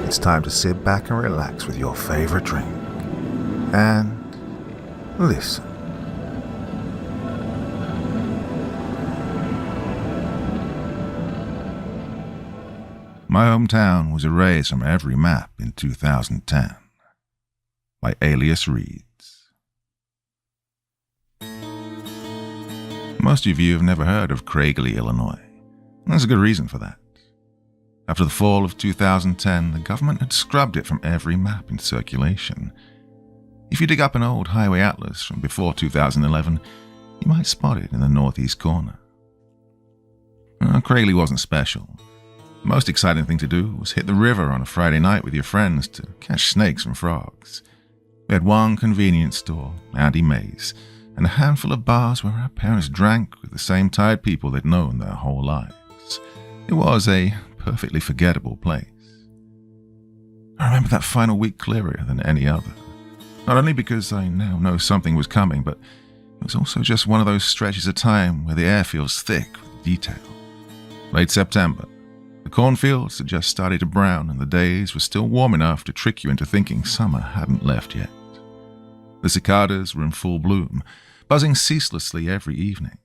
it's time to sit back and relax with your favorite drink and listen. My hometown was erased from every map in 2010 by Alias Reads. Most of you have never heard of Craigley, Illinois. There's a good reason for that. After the fall of 2010, the government had scrubbed it from every map in circulation. If you dig up an old highway atlas from before 2011, you might spot it in the northeast corner. Craigley wasn't special. The most exciting thing to do was hit the river on a Friday night with your friends to catch snakes and frogs. We had one convenience store, Auntie May's, and a handful of bars where our parents drank with the same tired people they'd known their whole lives. It was a perfectly forgettable place. I remember that final week clearer than any other. Not only because I now know something was coming, but it was also just one of those stretches of time where the air feels thick with detail. Late September. The cornfields had just started to brown and the days were still warm enough to trick you into thinking summer hadn't left yet. The cicadas were in full bloom, buzzing ceaselessly every evening.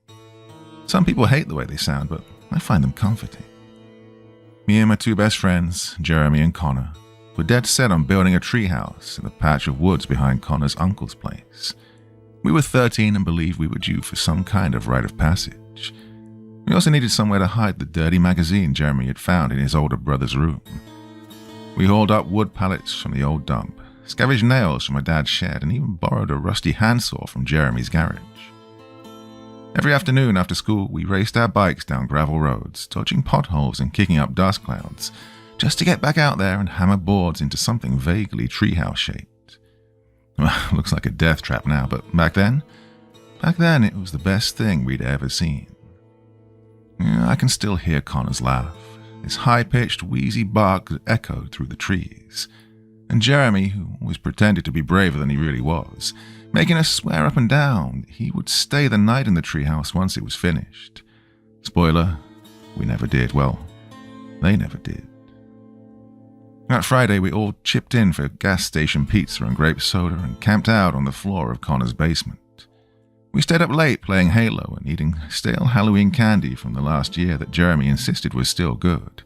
Some people hate the way they sound, but I find them comforting. Me and my two best friends, Jeremy and Connor, were dead set on building a treehouse in the patch of woods behind Connor's uncle's place. We were 13 and believed we were due for some kind of rite of passage. We also needed somewhere to hide the dirty magazine Jeremy had found in his older brother's room. We hauled up wood pallets from the old dump, scavenged nails from my dad's shed, and even borrowed a rusty handsaw from Jeremy's garage. Every afternoon after school, we raced our bikes down gravel roads, dodging potholes and kicking up dust clouds, just to get back out there and hammer boards into something vaguely treehouse-shaped. Well, looks like a death trap now, but back then it was the best thing we'd ever seen. I can still hear Connor's laugh, his high-pitched, wheezy bark that echoed through the trees, and Jeremy, who always pretended to be braver than he really was, making us swear up and down he would stay the night in the treehouse once it was finished. Spoiler, we never did. Well, they never did. That Friday, we all chipped in for gas station pizza and grape soda and camped out on the floor of Connor's basement. We stayed up late playing Halo and eating stale Halloween candy from the last year that Jeremy insisted was still good.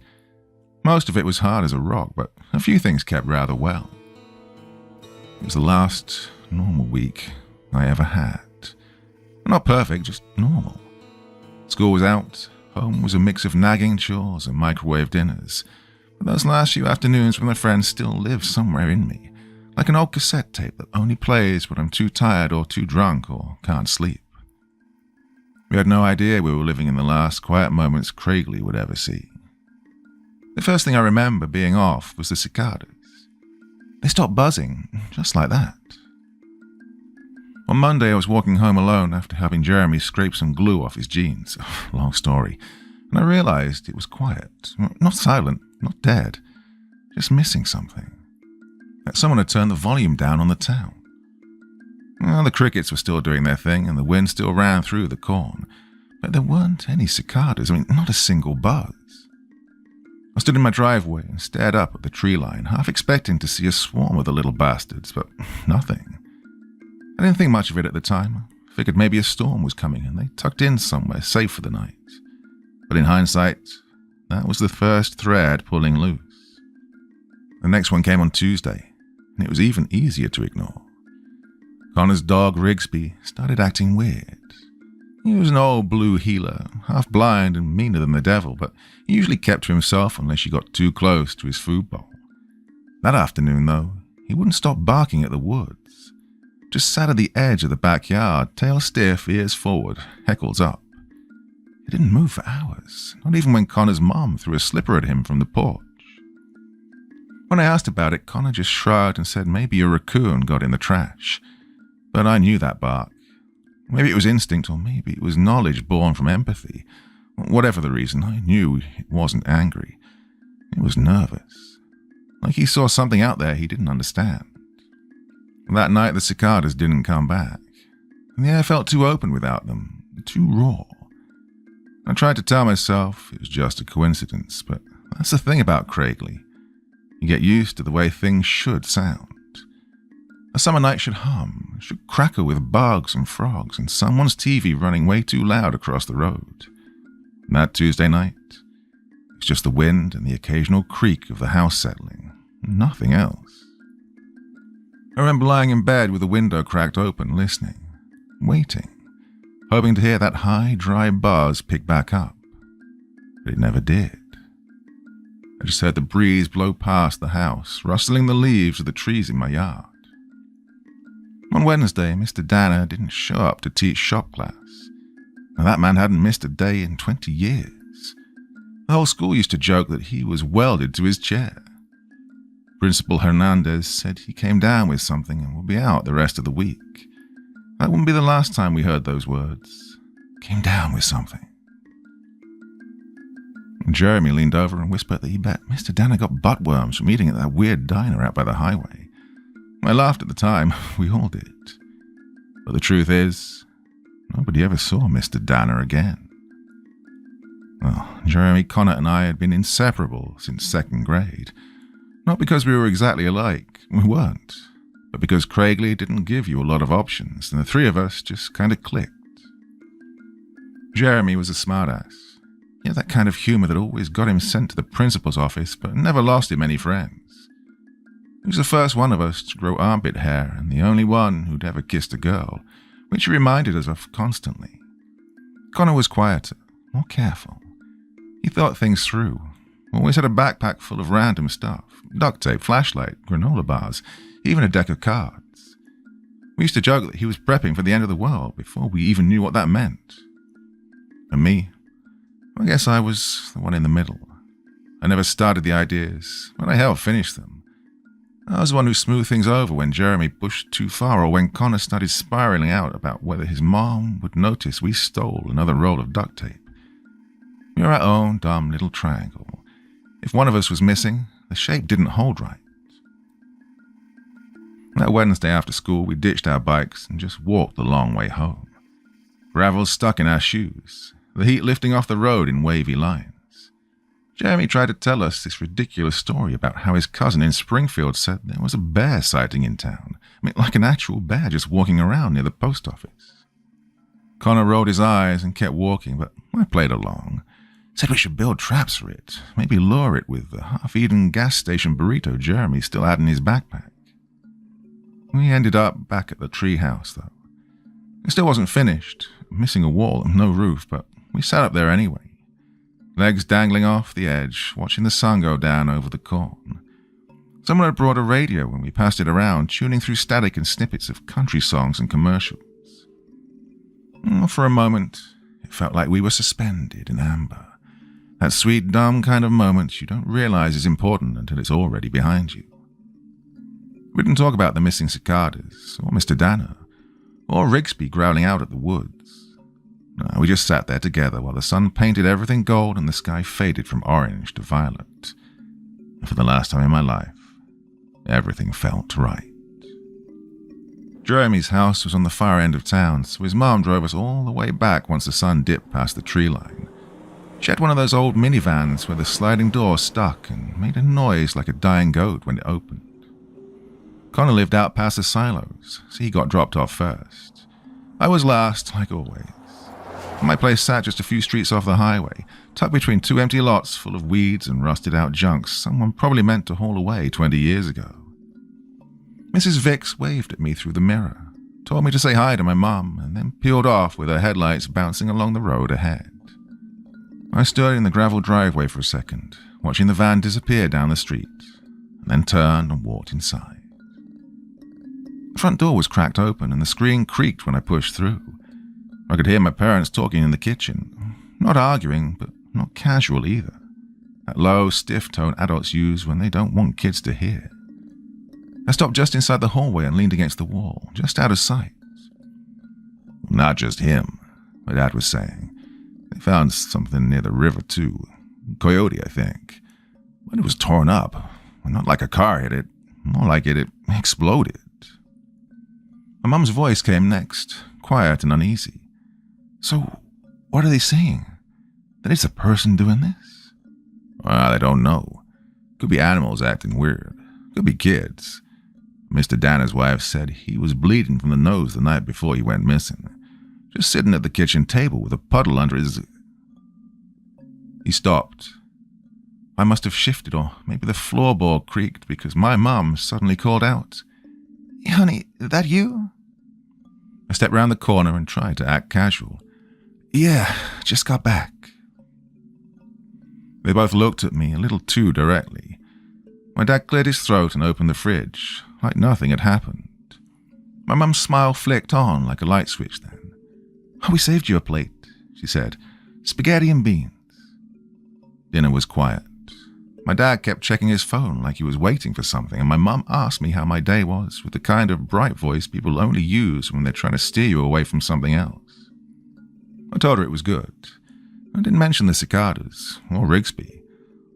Most of it was hard as a rock, but a few things kept rather well. It was the last normal week I ever had. Not perfect, just normal. School was out, home was a mix of nagging chores and microwave dinners, but those last few afternoons with my friends still live somewhere in me, like an old cassette tape that only plays when I'm too tired or too drunk or can't sleep. We had no idea we were living in the last quiet moments Craigley would ever see. The first thing I remember being off was the cicadas. They stopped buzzing, just like that. On Monday, I was walking home alone after having Jeremy scrape some glue off his jeans. Long story. And I realized it was quiet. Not silent, not dead. Just missing something. That someone had turned the volume down on the town. Well, the crickets were still doing their thing and the wind still ran through the corn. But there weren't any cicadas. Not a single buzz. I stood in my driveway and stared up at the tree line, half expecting to see a swarm of the little bastards, but nothing. I didn't think much of it at the time. I figured maybe a storm was coming and they tucked in somewhere safe for the night. But in hindsight, that was the first thread pulling loose. The next one came on Tuesday, and it was even easier to ignore. Connor's dog, Rigsby, started acting weird. He was an old blue heeler, half blind and meaner than the devil, but he usually kept to himself unless you got too close to his food bowl. That afternoon, though, he wouldn't stop barking at the woods. Just sat at the edge of the backyard, tail stiff, ears forward, heckles up. He didn't move for hours, not even when Connor's mom threw a slipper at him from the porch. When I asked about it, Connor just shrugged and said maybe a raccoon got in the trash. But I knew that bark. Maybe it was instinct, or maybe it was knowledge born from empathy. Whatever the reason, I knew it wasn't angry. It was nervous. Like he saw something out there he didn't understand. That night, the cicadas didn't come back. And the air felt too open without them, too raw. I tried to tell myself it was just a coincidence, but that's the thing about Craigley. You get used to the way things should sound. A summer night should hum, should crackle with bugs and frogs, and someone's TV running way too loud across the road. And that Tuesday night, it's just the wind and the occasional creak of the house settling, nothing else. I remember lying in bed with the window cracked open, listening, waiting, hoping to hear that high, dry buzz pick back up. But it never did. I just heard the breeze blow past the house, rustling the leaves of the trees in my yard. On Wednesday, Mr. Danner didn't show up to teach shop class. Now, that man hadn't missed a day in 20 years. The whole school used to joke that he was welded to his chair. Principal Hernandez said he came down with something and will be out the rest of the week. That wouldn't be the last time we heard those words. Came down with something. Jeremy leaned over and whispered that he bet Mr. Danner got buttworms from eating at that weird diner out by the highway. I laughed at the time. We all did. But the truth is, nobody ever saw Mr. Danner again. Well, Jeremy, Connor, and I had been inseparable since second grade. Not because we were exactly alike. We weren't. But because Craigley didn't give you a lot of options, and the three of us just kind of clicked. Jeremy was a smartass. He had that kind of humor that always got him sent to the principal's office, but never lost him any friends. He was the first one of us to grow armpit hair, and the only one who'd ever kissed a girl, which he reminded us of constantly. Connor was quieter, more careful. He thought things through. Always had a backpack full of random stuff. Duct tape, flashlight, granola bars, even a deck of cards. We used to joke that he was prepping for the end of the world before we even knew what that meant. And me, I guess I was the one in the middle. I never started the ideas, but I helped finish them. I was the one who smoothed things over when Jeremy pushed too far or when Connor started spiraling out about whether his mom would notice we stole another roll of duct tape. We were our own dumb little triangle. If one of us was missing, the shape didn't hold right. That Wednesday after school, we ditched our bikes and just walked the long way home. Gravel stuck in our shoes, the heat lifting off the road in wavy lines. Jeremy tried to tell us this ridiculous story about how his cousin in Springfield said there was a bear sighting in town. I mean, like an actual bear just walking around near the post office. Connor rolled his eyes and kept walking, but I played along. Said we should build traps for it, maybe lure it with the half-eaten gas station burrito Jeremy still had in his backpack. We ended up back at the tree house, though. It still wasn't finished, missing a wall and no roof, but we sat up there anyway. Legs dangling off the edge, watching the sun go down over the corn. Someone had brought a radio when we passed it around, tuning through static and snippets of country songs and commercials. For a moment, it felt like we were suspended in amber. That sweet, dumb kind of moment you don't realize is important until it's already behind you. We didn't talk about the missing cicadas, or Mr. Danner, or Rigsby growling out at the woods. No, we just sat there together while the sun painted everything gold and the sky faded from orange to violet. And for the last time in my life, everything felt right. Jeremy's house was on the far end of town, so his mom drove us all the way back once the sun dipped past the tree line. She had one of those old minivans where the sliding door stuck and made a noise like a dying goat when it opened. Connor lived out past the silos, so he got dropped off first. I was last, like always. My place sat just a few streets off the highway, tucked between two empty lots full of weeds and rusted-out junks someone probably meant to haul away 20 years ago. Mrs. Vicks waved at me through the mirror, told me to say hi to my mum, and then peeled off with her headlights bouncing along the road ahead. I stood in the gravel driveway for a second, watching the van disappear down the street, and then turned and walked inside. The front door was cracked open, and the screen creaked when I pushed through. I could hear my parents talking in the kitchen, not arguing, but not casual either. That low, stiff tone adults use when they don't want kids to hear. I stopped just inside the hallway and leaned against the wall, just out of sight. Not just him, my dad was saying. They found something near the river too. Coyote, I think. But it was torn up. Not like a car hit it, more like it exploded. My mum's voice came next, quiet and uneasy. So, what are they saying? That it's a person doing this? Well, I don't know. Could be animals acting weird. Could be kids. Mr. Danner's wife said he was bleeding from the nose the night before he went missing. Just sitting at the kitchen table with a puddle under his... He stopped. I must have shifted, or maybe the floorboard creaked because my mum suddenly called out, "Honey, is that you?" I stepped round the corner and tried to act casual. "Yeah, just got back." They both looked at me a little too directly. My dad cleared his throat and opened the fridge, like nothing had happened. My mum's smile flicked on like a light switch then. "Oh, we saved you a plate," she said. "Spaghetti and beans." Dinner was quiet. My dad kept checking his phone like he was waiting for something, and my mum asked me how my day was with the kind of bright voice people only use when they're trying to steer you away from something else. I told her it was good. I didn't mention the cicadas, or Rigsby,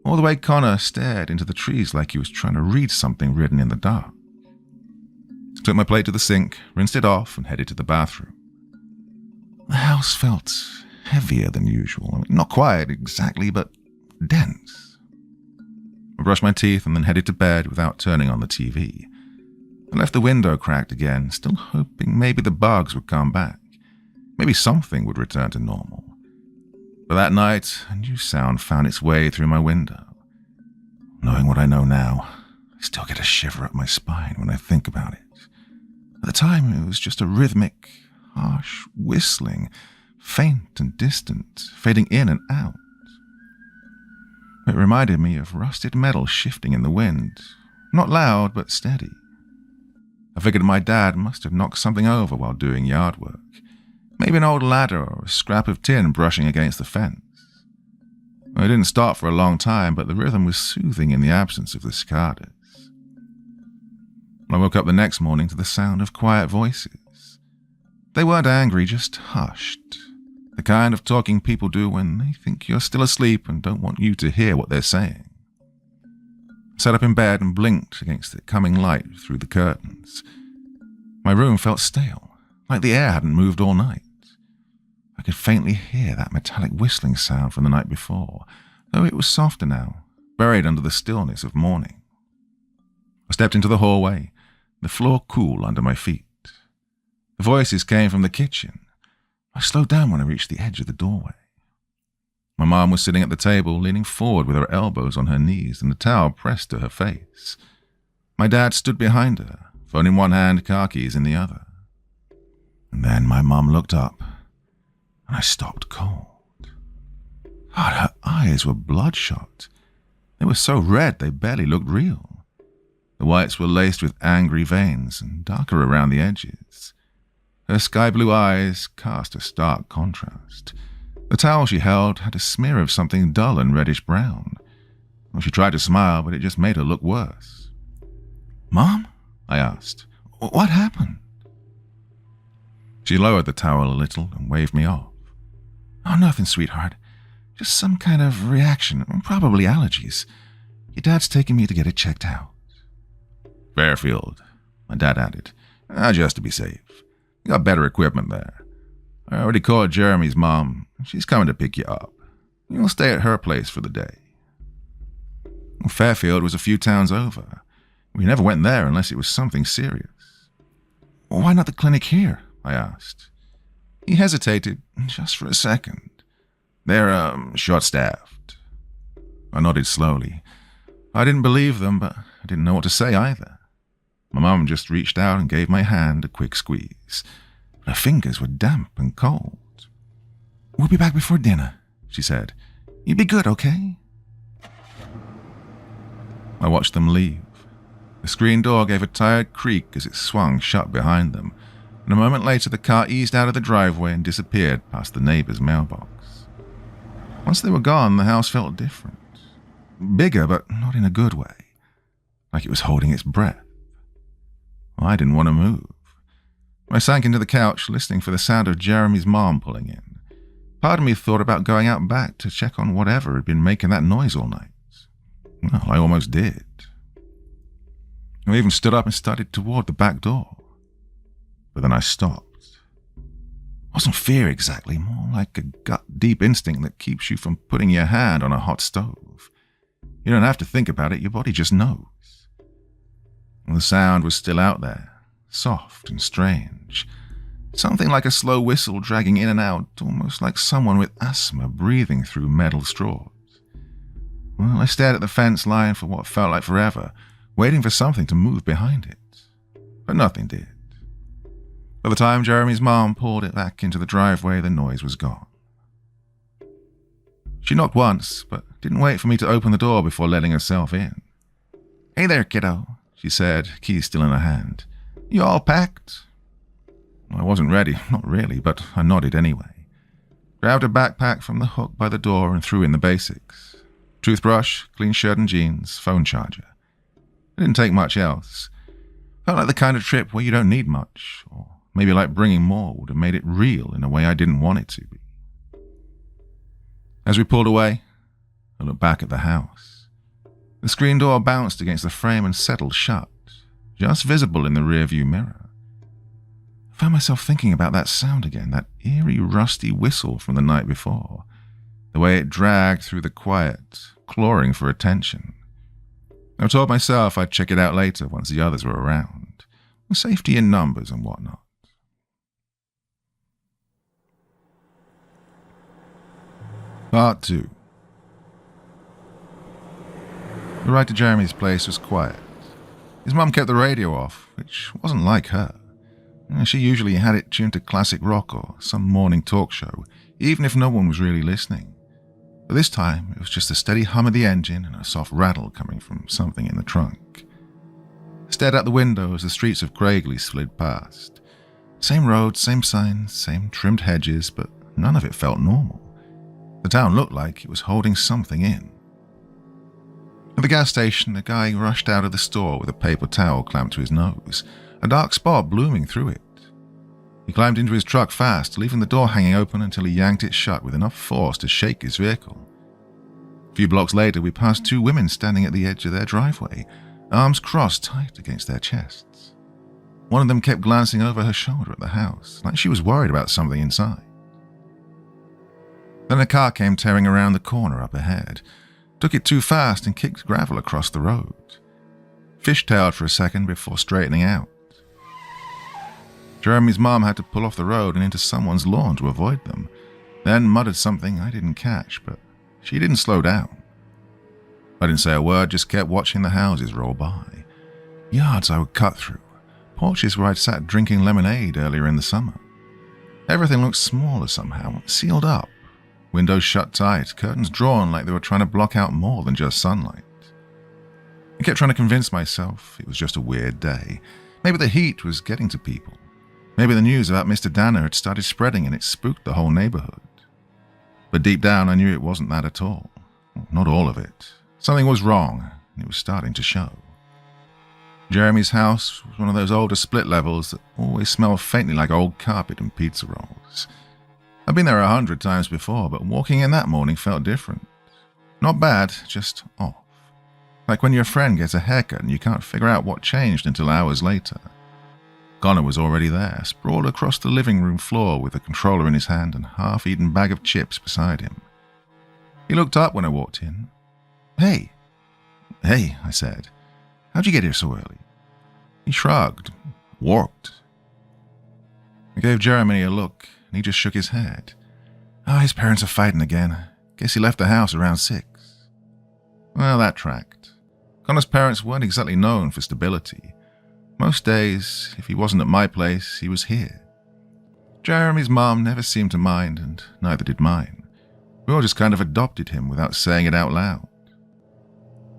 or the way Connor stared into the trees like he was trying to read something written in the dark. I took my plate to the sink, rinsed it off, and headed to the bathroom. The house felt heavier than usual. I mean, not quiet exactly, but dense. I brushed my teeth and then headed to bed without turning on the TV. I left the window cracked again, still hoping maybe the bugs would come back. Maybe something would return to normal. But that night, a new sound found its way through my window. Knowing what I know now, I still get a shiver up my spine when I think about it. At the time, it was just a rhythmic, harsh whistling, faint and distant, fading in and out. It reminded me of rusted metal shifting in the wind, not loud but steady. I figured my dad must have knocked something over while doing yard work, maybe an old ladder or a scrap of tin brushing against the fence. It didn't stop for a long time, but the rhythm was soothing in the absence of the cicadas. I woke up the next morning to the sound of quiet voices. They weren't angry, just hushed. The kind of talking people do when they think you're still asleep and don't want you to hear what they're saying. I sat up in bed and blinked against the coming light through the curtains. My room felt stale, like the air hadn't moved all night. I could faintly hear that metallic whistling sound from the night before, though it was softer now, buried under the stillness of morning. I stepped into the hallway, the floor cool under my feet. The voices came from the kitchen. I slowed down when I reached the edge of the doorway. My mom was sitting at the table, leaning forward with her elbows on her knees and the towel pressed to her face. My dad stood behind her, phone in one hand, car keys in the other. And then my mom looked up, and I stopped cold. God, her eyes were bloodshot. They were so red they barely looked real. The whites were laced with angry veins and darker around the edges. Her sky-blue eyes cast a stark contrast. The towel she held had a smear of something dull and reddish-brown. Well, she tried to smile, but it just made her look worse. "Mom?" I asked. "What happened?" She lowered the towel a little and waved me off. "Oh, nothing, sweetheart. Just some kind of reaction, probably allergies. Your dad's taking me to get it checked out." "Fairfield," my dad added, "just to be safe. You got better equipment there. I already called Jeremy's mom. She's coming to pick you up. You'll stay at her place for the day." Fairfield was a few towns over. We never went there unless it was something serious. "Why not the clinic here?" I asked. He hesitated just for a second. "They're, short-staffed." I nodded slowly. I didn't believe them, but I didn't know what to say either. My mum just reached out and gave my hand a quick squeeze. Her fingers were damp and cold. "We'll be back before dinner," she said. "You be good, okay?" I watched them leave. The screen door gave a tired creak as it swung shut behind them, and a moment later the car eased out of the driveway and disappeared past the neighbor's mailbox. Once they were gone, the house felt different. Bigger, but not in a good way. Like it was holding its breath. I didn't want to move. I sank into the couch, listening for the sound of Jeremy's mom pulling in. Part of me thought about going out back to check on whatever had been making that noise all night. Well, I almost did. I even stood up and started toward the back door. But then I stopped. It wasn't fear exactly, more like a gut-deep instinct that keeps you from putting your hand on a hot stove. You don't have to think about it, your body just knows. And the sound was still out there, soft and strange. Something like a slow whistle dragging in and out, almost like someone with asthma breathing through metal straws. Well, I stared at the fence line for what felt like forever, waiting for something to move behind it. But nothing did. By the time Jeremy's mom pulled it back into the driveway, the noise was gone. She knocked once, but didn't wait for me to open the door before letting herself in. "Hey there, kiddo," she said, keys still in her hand. "You all packed?" I wasn't ready, not really, but I nodded anyway. Grabbed a backpack from the hook by the door and threw in the basics. Toothbrush, clean shirt and jeans, phone charger. It didn't take much else. Felt like the kind of trip where you don't need much, or maybe like bringing more would have made it real in a way I didn't want it to be. As we pulled away, I looked back at the house. The screen door bounced against the frame and settled shut, just visible in the rearview mirror. I found myself thinking about that sound again, that eerie, rusty whistle from the night before, the way it dragged through the quiet, clawing for attention. I told myself I'd check it out later once the others were around. Safety in numbers and whatnot. Part 2. The ride to Jeremy's place was quiet. His mum kept the radio off, which wasn't like her. She usually had it tuned to classic rock or some morning talk show, even if no one was really listening. But this time, it was just the steady hum of the engine and a soft rattle coming from something in the trunk. I stared out the window as the streets of Craigley slid past. Same road, same signs, same trimmed hedges, but none of it felt normal. The town looked like it was holding something in. At the gas station, a guy rushed out of the store with a paper towel clamped to his nose, a dark spot blooming through it. He climbed into his truck fast, leaving the door hanging open until he yanked it shut with enough force to shake his vehicle. A few blocks later, we passed two women standing at the edge of their driveway, arms crossed tight against their chests. One of them kept glancing over her shoulder at the house, like she was worried about something inside. Then a car came tearing around the corner up ahead, took it too fast and kicked gravel across the road. Fishtailed for a second before straightening out. Jeremy's mom had to pull off the road and into someone's lawn to avoid them, then muttered something I didn't catch, but she didn't slow down. I didn't say a word, just kept watching the houses roll by. Yards I would cut through, porches where I'd sat drinking lemonade earlier in the summer. Everything looked smaller somehow, sealed up. Windows shut tight, curtains drawn like they were trying to block out more than just sunlight. I kept trying to convince myself it was just a weird day. Maybe the heat was getting to people. Maybe the news about Mr. Danner had started spreading and it spooked the whole neighborhood. But deep down I knew it wasn't that at all. Not all of it. Something was wrong, and it was starting to show. Jeremy's house was one of those older split levels that always smelled faintly like old carpet and pizza rolls. I'd been there 100 times before, but walking in that morning felt different. Not bad, just off. Like when your friend gets a haircut and you can't figure out what changed until hours later. Connor was already there, sprawled across the living room floor with a controller in his hand and a half-eaten bag of chips beside him. He looked up when I walked in. Hey, I said. How'd you get here so early? He shrugged. Warped. I gave Jeremy a look, and he just shook his head. His parents are fighting again. Guess he left the house around 6. Well, that tracked. Connor's parents weren't exactly known for stability. Most days, if he wasn't at my place, he was here. Jeremy's mom never seemed to mind, and neither did mine. We all just kind of adopted him without saying it out loud.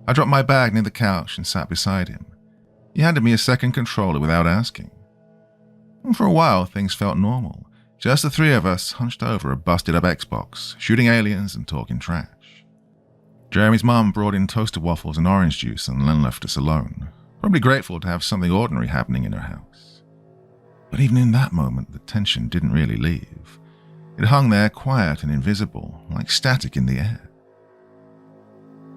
I dropped my bag near the couch and sat beside him. He handed me a second controller without asking. And for a while, things felt normal. Just the three of us hunched over a busted-up Xbox, shooting aliens and talking trash. Jeremy's mom brought in toaster waffles and orange juice and then left us alone, probably grateful to have something ordinary happening in her house. But even in that moment, the tension didn't really leave. It hung there quiet and invisible, like static in the air.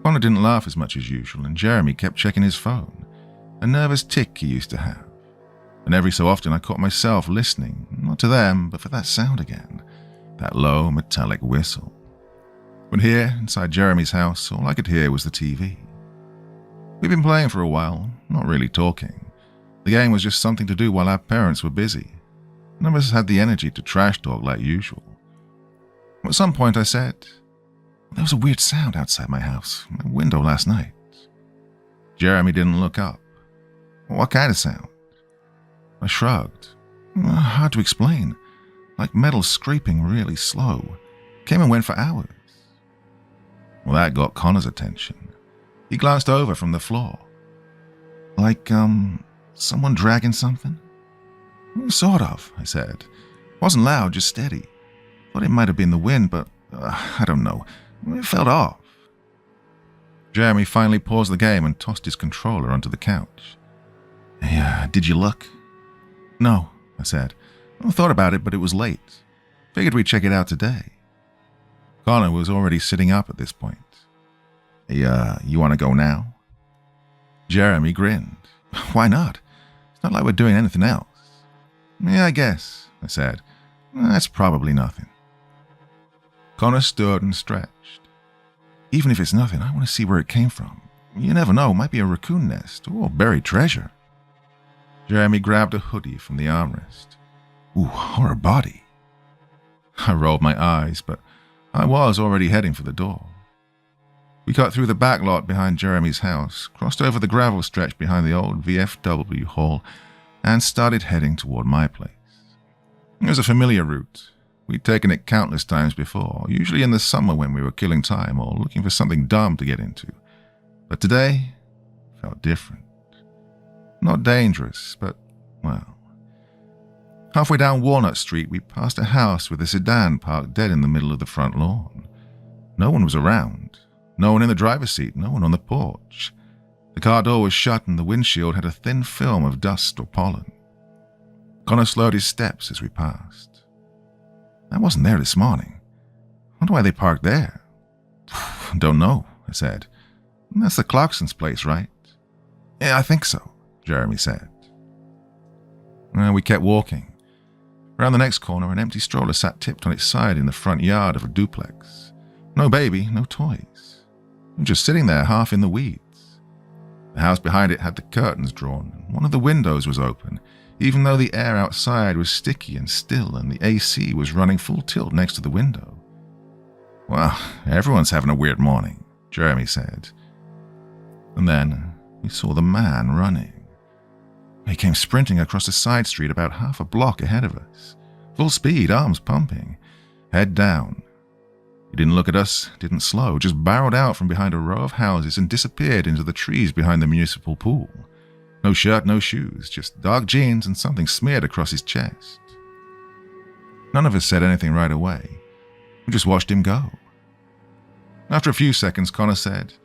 Connor didn't laugh as much as usual, and Jeremy kept checking his phone, a nervous tick he used to have. And every so often I caught myself listening, not to them, but for that sound again, that low, metallic whistle. But here, inside Jeremy's house, all I could hear was the TV. We'd been playing for a while, not really talking. The game was just something to do while our parents were busy. None of us had the energy to trash talk like usual. At some point I said, "There was a weird sound outside my house, my window last night." Jeremy didn't look up. "What kind of sound?" I shrugged. "Hard to explain. Like metal scraping really slow. Came and went for hours." Well, that got Connor's attention. He glanced over from the floor. "Like, someone dragging something?" "Sort of," I said. "Wasn't loud, just steady. Thought it might have been the wind, but I don't know. It felt off." Jeremy finally paused the game and tossed his controller onto the couch. "Hey, did you look?" "No," I said. "I thought about it, but it was late. Figured we'd check it out today." Connor was already sitting up at this point. "Hey, you want to go now?" Jeremy grinned. "Why not? It's not like we're doing anything else." "Yeah, I guess," I said. "That's probably nothing." Connor stood and stretched. "Even if it's nothing, I want to see where it came from. You never know, might be a raccoon nest or buried treasure." Jeremy grabbed a hoodie from the armrest. "Ooh, or a body." I rolled my eyes, but I was already heading for the door. We cut through the back lot behind Jeremy's house, crossed over the gravel stretch behind the old VFW hall, and started heading toward my place. It was a familiar route. We'd taken it countless times before, usually in the summer when we were killing time or looking for something dumb to get into. But today felt different. Not dangerous, but, well. Halfway down Walnut Street, we passed a house with a sedan parked dead in the middle of the front lawn. No one was around. No one in the driver's seat, no one on the porch. The car door was shut and the windshield had a thin film of dust or pollen. Connor slowed his steps as we passed. "I wasn't there this morning. Wonder why they parked there." "Don't know," I said. "That's the Clarkson's place, right?" "Yeah, I think so," Jeremy said. We kept walking. Around the next corner, an empty stroller sat tipped on its side in the front yard of a duplex. No baby, no toys. Just sitting there, half in the weeds. The house behind it had the curtains drawn, and one of the windows was open, even though the air outside was sticky and still and the AC was running full tilt next to the window. "Well, everyone's having a weird morning," Jeremy said. And then we saw the man running. He came sprinting across a side street about half a block ahead of us. Full speed, arms pumping, head down. He didn't look at us, didn't slow, just barreled out from behind a row of houses and disappeared into the trees behind the municipal pool. No shirt, no shoes, just dark jeans and something smeared across his chest. None of us said anything right away. We just watched him go. After a few seconds, Connor said,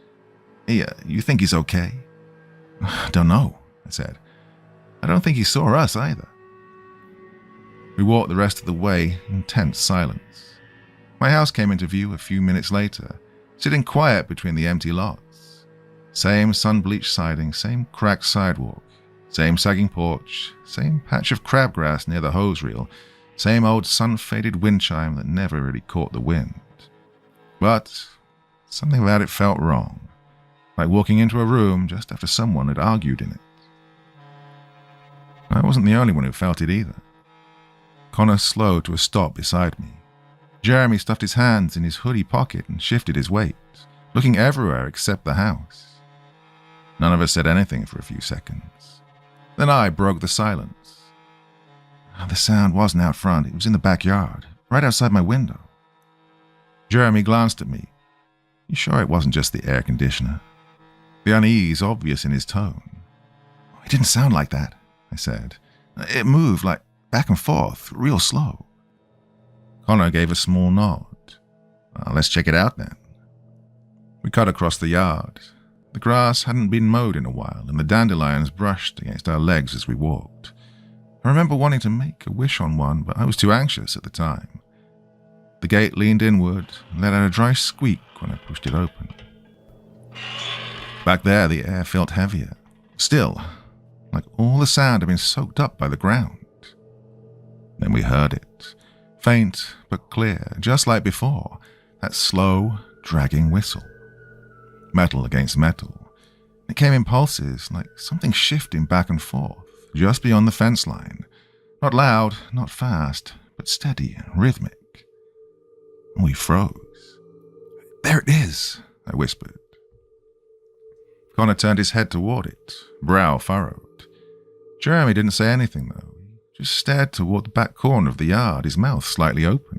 "Hey, you think he's okay?" "Don't know," I said. "I don't think he saw us either." We walked the rest of the way in tense silence. My house came into view a few minutes later, sitting quiet between the empty lots. Same sun-bleached siding, same cracked sidewalk, same sagging porch, same patch of crabgrass near the hose reel, same old sun-faded wind chime that never really caught the wind. But something about it felt wrong, like walking into a room just after someone had argued in it. I wasn't the only one who felt it either. Connor slowed to a stop beside me. Jeremy stuffed his hands in his hoodie pocket and shifted his weight, looking everywhere except the house. None of us said anything for a few seconds. Then I broke the silence. The sound wasn't out front, it was in the backyard, right outside my window. Jeremy glanced at me. "You sure it wasn't just the air conditioner?" The unease obvious in his tone. "It didn't sound like that," I said. "It moved, like, back and forth, real slow." Connor gave a small nod. "Let's check it out then." We cut across the yard. The grass hadn't been mowed in a while, and the dandelions brushed against our legs as we walked. I remember wanting to make a wish on one, but I was too anxious at the time. The gate leaned inward and let out a dry squeak when I pushed it open. Back there, the air felt heavier. Still, like all the sound had been soaked up by the ground. Then we heard it. Faint but clear, just like before. That slow, dragging whistle. Metal against metal. It came in pulses, like something shifting back and forth, just beyond the fence line. Not loud, not fast, but steady and rhythmic. We froze. "There it is," I whispered. Connor turned his head toward it, brow furrowed. Jeremy didn't say anything, though. He just stared toward the back corner of the yard, his mouth slightly open.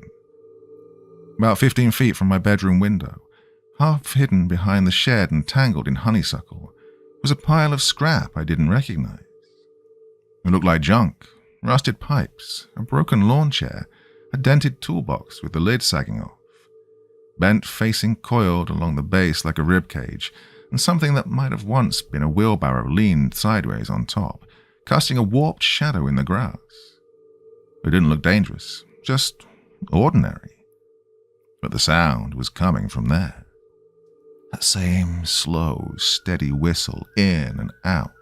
About 15 feet from my bedroom window, half hidden behind the shed and tangled in honeysuckle, was a pile of scrap I didn't recognize. It looked like junk, rusted pipes, a broken lawn chair, a dented toolbox with the lid sagging off, bent facing coiled along the base like a rib cage, and something that might have once been a wheelbarrow leaned sideways on top, casting a warped shadow in the grass. It didn't look dangerous, just ordinary. But the sound was coming from there. That same slow, steady whistle in and out.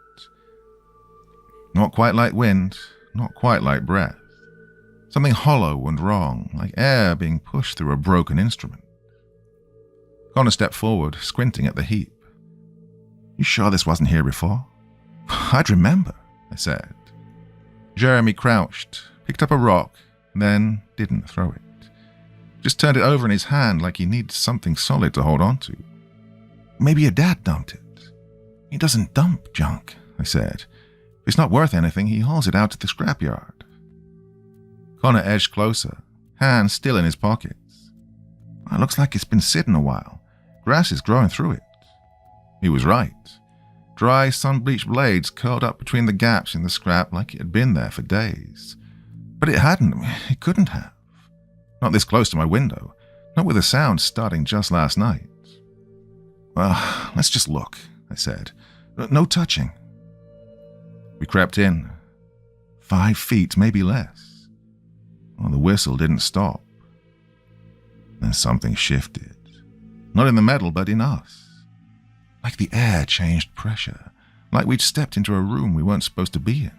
Not quite like wind, not quite like breath. Something hollow and wrong, like air being pushed through a broken instrument. Connor stepped forward, squinting at the heap. "You sure this wasn't here before?" "I'd remember," I said. Jeremy crouched, picked up a rock, then didn't throw it. Just turned it over in his hand like he needed something solid to hold on to. "Maybe your dad dumped it." "He doesn't dump junk," I said. "If it's not worth anything, he hauls it out to the scrapyard." Connor edged closer, hands still in his pockets. "It looks like it's been sitting a while. Grass is growing through it." He was right. Dry, sun-bleached blades curled up between the gaps in the scrap like it had been there for days. But it hadn't. It couldn't have. Not this close to my window. Not with the sound starting just last night. "Well, let's just look," I said. "No touching." We crept in. 5 feet, maybe less. Well, the whistle didn't stop. Then something shifted. Not in the metal, but in us. Like the air changed pressure. Like we'd stepped into a room we weren't supposed to be in.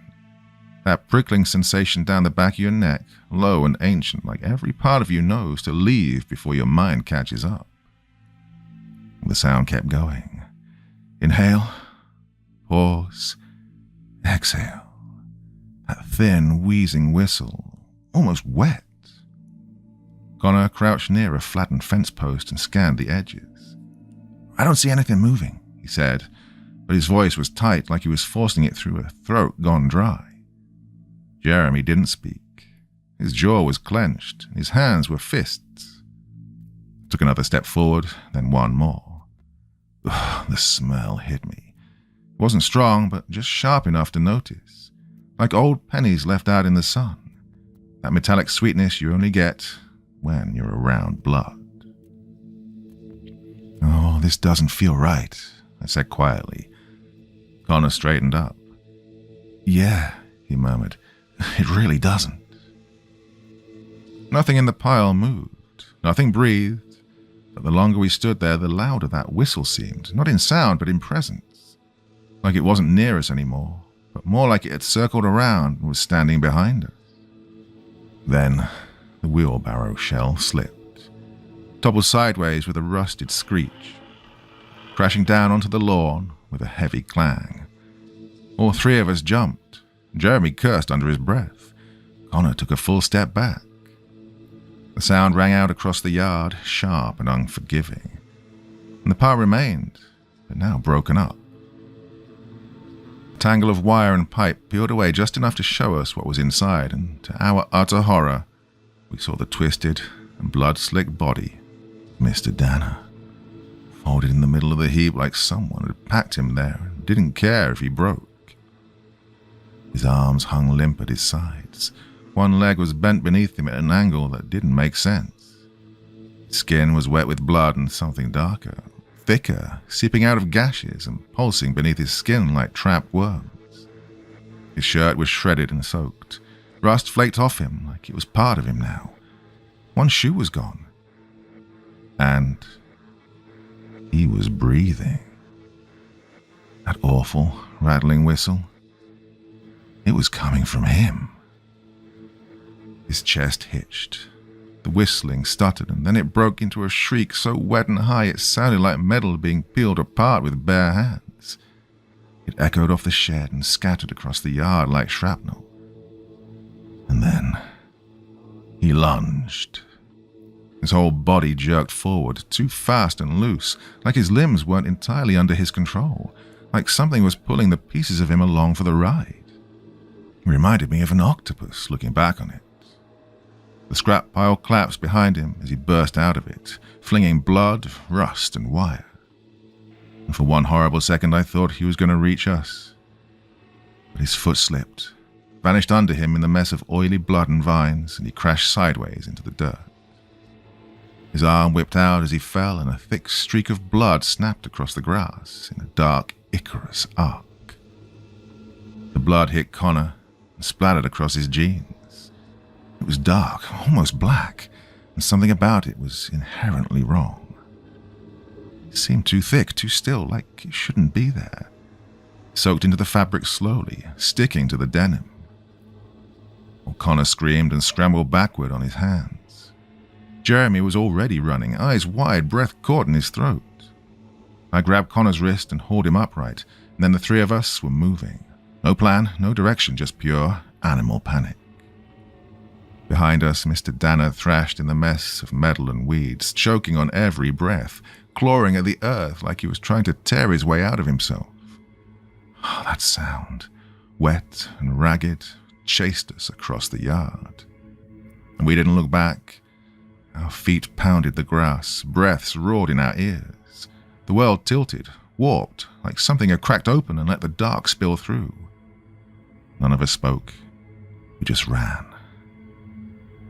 That prickling sensation down the back of your neck, low and ancient, like every part of you knows to leave before your mind catches up. The sound kept going. Inhale, pause, exhale. That thin, wheezing whistle, almost wet. Connor crouched near a flattened fence post and scanned the edges. "I don't see anything moving," he said, but his voice was tight like he was forcing it through a throat gone dry. Jeremy didn't speak. His jaw was clenched, and his hands were fists. I took another step forward, then one more. Ugh, the smell hit me. It wasn't strong, but just sharp enough to notice. Like old pennies left out in the sun. That metallic sweetness you only get when you're around blood. "Oh, this doesn't feel right," I said quietly. Connor straightened up. "Yeah," he murmured. "It really doesn't." Nothing in the pile moved. Nothing breathed. But the longer we stood there, the louder that whistle seemed. Not in sound, but in presence. Like it wasn't near us anymore, but more like it had circled around and was standing behind us. Then the wheelbarrow shell slipped. Toppled sideways with a rusted screech. Crashing down onto the lawn with a heavy clang. All three of us jumped. Jeremy cursed under his breath. Connor took a full step back. The sound rang out across the yard, sharp and unforgiving. And the pile remained, but now broken up. A tangle of wire and pipe peeled away just enough to show us what was inside, and to our utter horror, we saw the twisted and blood-slicked body of Mr. Danner, folded in the middle of the heap like someone had packed him there and didn't care if he broke. His arms hung limp at his sides. One leg was bent beneath him at an angle that didn't make sense. His skin was wet with blood and something darker, thicker, seeping out of gashes and pulsing beneath his skin like trapped worms. His shirt was shredded and soaked. Rust flaked off him like it was part of him now. One shoe was gone. And he was breathing. That awful, rattling whistle. It was coming from him. His chest hitched. The whistling stuttered, and then it broke into a shriek so wet and high it sounded like metal being peeled apart with bare hands. It echoed off the shed and scattered across the yard like shrapnel. And then he lunged. His whole body jerked forward, too fast and loose, like his limbs weren't entirely under his control, like something was pulling the pieces of him along for the ride. He reminded me of an octopus looking back on it. The scrap pile collapsed behind him as he burst out of it, flinging blood, rust, and wire. And for one horrible second I thought he was going to reach us. But his foot slipped, vanished under him in the mess of oily blood and vines, and he crashed sideways into the dirt. His arm whipped out as he fell, and a thick streak of blood snapped across the grass in a dark Icarus arc. The blood hit Connor and splattered across his jeans. It was dark, almost black, and something about it was inherently wrong. It seemed too thick, too still, like it shouldn't be there. It soaked into the fabric slowly, sticking to the denim. O'Connor screamed and scrambled backward on his hands. Jeremy was already running, eyes wide, breath caught in his throat. I grabbed Connor's wrist and hauled him upright, and then the three of us were moving. No plan, no direction, just pure animal panic. Behind us, Mr. Danner thrashed in the mess of metal and weeds, choking on every breath, clawing at the earth like he was trying to tear his way out of himself. Oh, that sound, wet and ragged, chased us across the yard. And we didn't look back. Our feet pounded the grass, breaths roared in our ears. The world tilted, warped, like something had cracked open and let the dark spill through. None of us spoke. We just ran.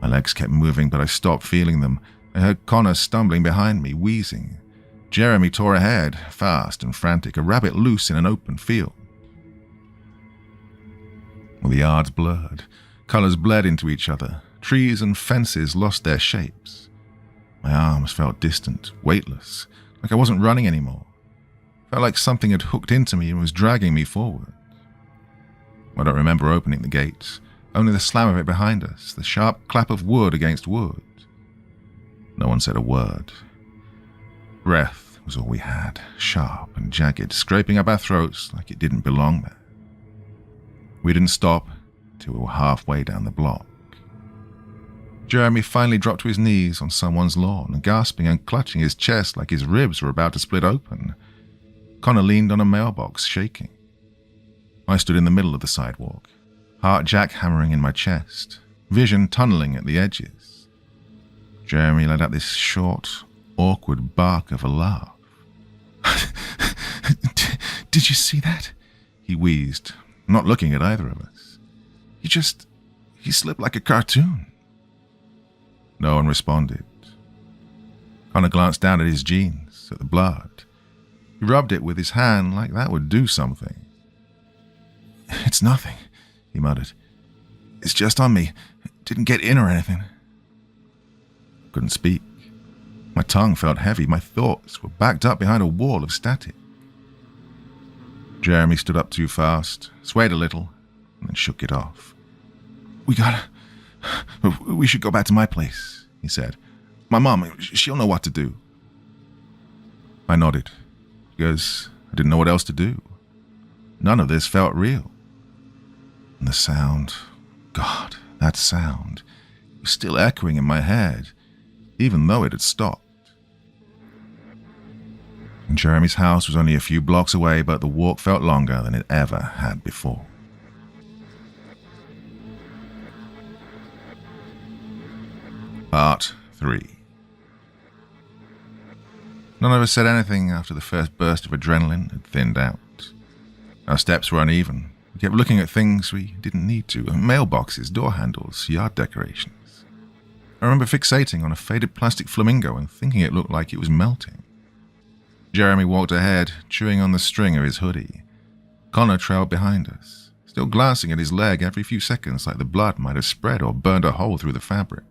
My legs kept moving, but I stopped feeling them. I heard Connor stumbling behind me, wheezing. Jeremy tore ahead, fast and frantic, a rabbit loose in an open field. Well, the yards blurred. Colors bled into each other. Trees and fences lost their shapes. My arms felt distant, weightless, like I wasn't running anymore. Felt like something had hooked into me and was dragging me forward. I don't remember opening the gates. Only the slam of it behind us, the sharp clap of wood against wood. No one said a word. Breath was all we had, sharp and jagged, scraping up our throats like it didn't belong there. We didn't stop till we were halfway down the block. Jeremy finally dropped to his knees on someone's lawn, gasping and clutching his chest like his ribs were about to split open. Connor leaned on a mailbox, shaking. I stood in the middle of the sidewalk, heart jackhammering in my chest, vision tunneling at the edges. Jeremy let out this short, awkward bark of a laugh. Did you see that? He wheezed, not looking at either of us. He slipped like a cartoon. No one responded. Connor glanced down at his jeans, at the blood. He rubbed it with his hand like that would do something. It's nothing, he muttered. It's just on me. It didn't get in or anything. I couldn't speak. My tongue felt heavy. My thoughts were backed up behind a wall of static. Jeremy stood up too fast, swayed a little, and then shook it off. We should go back to my place, he said. My mom, she'll know what to do. I nodded, because I didn't know what else to do. None of this felt real. And the sound, God, that sound, was still echoing in my head, even though it had stopped. And Jeremy's house was only a few blocks away, but the walk felt longer than it ever had before. Part 3. None of us said anything after the first burst of adrenaline had thinned out. Our steps were uneven. We kept looking at things we didn't need to, mailboxes, door handles, yard decorations. I remember fixating on a faded plastic flamingo and thinking it looked like it was melting. Jeremy walked ahead, chewing on the string of his hoodie. Connor trailed behind us, still glancing at his leg every few seconds like the blood might have spread or burned a hole through the fabric.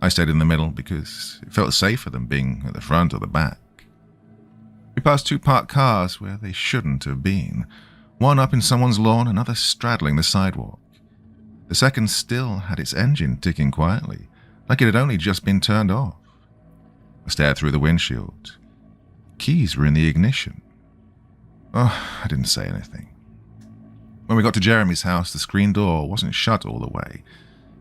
I stayed in the middle because it felt safer than being at the front or the back. We passed two parked cars where they shouldn't have been, one up in someone's lawn, another straddling the sidewalk. The second still had its engine ticking quietly, like it had only just been turned off. I stared through the windshield. Keys were in the ignition. Oh, I didn't say anything. When we got to Jeremy's house, the screen door wasn't shut all the way.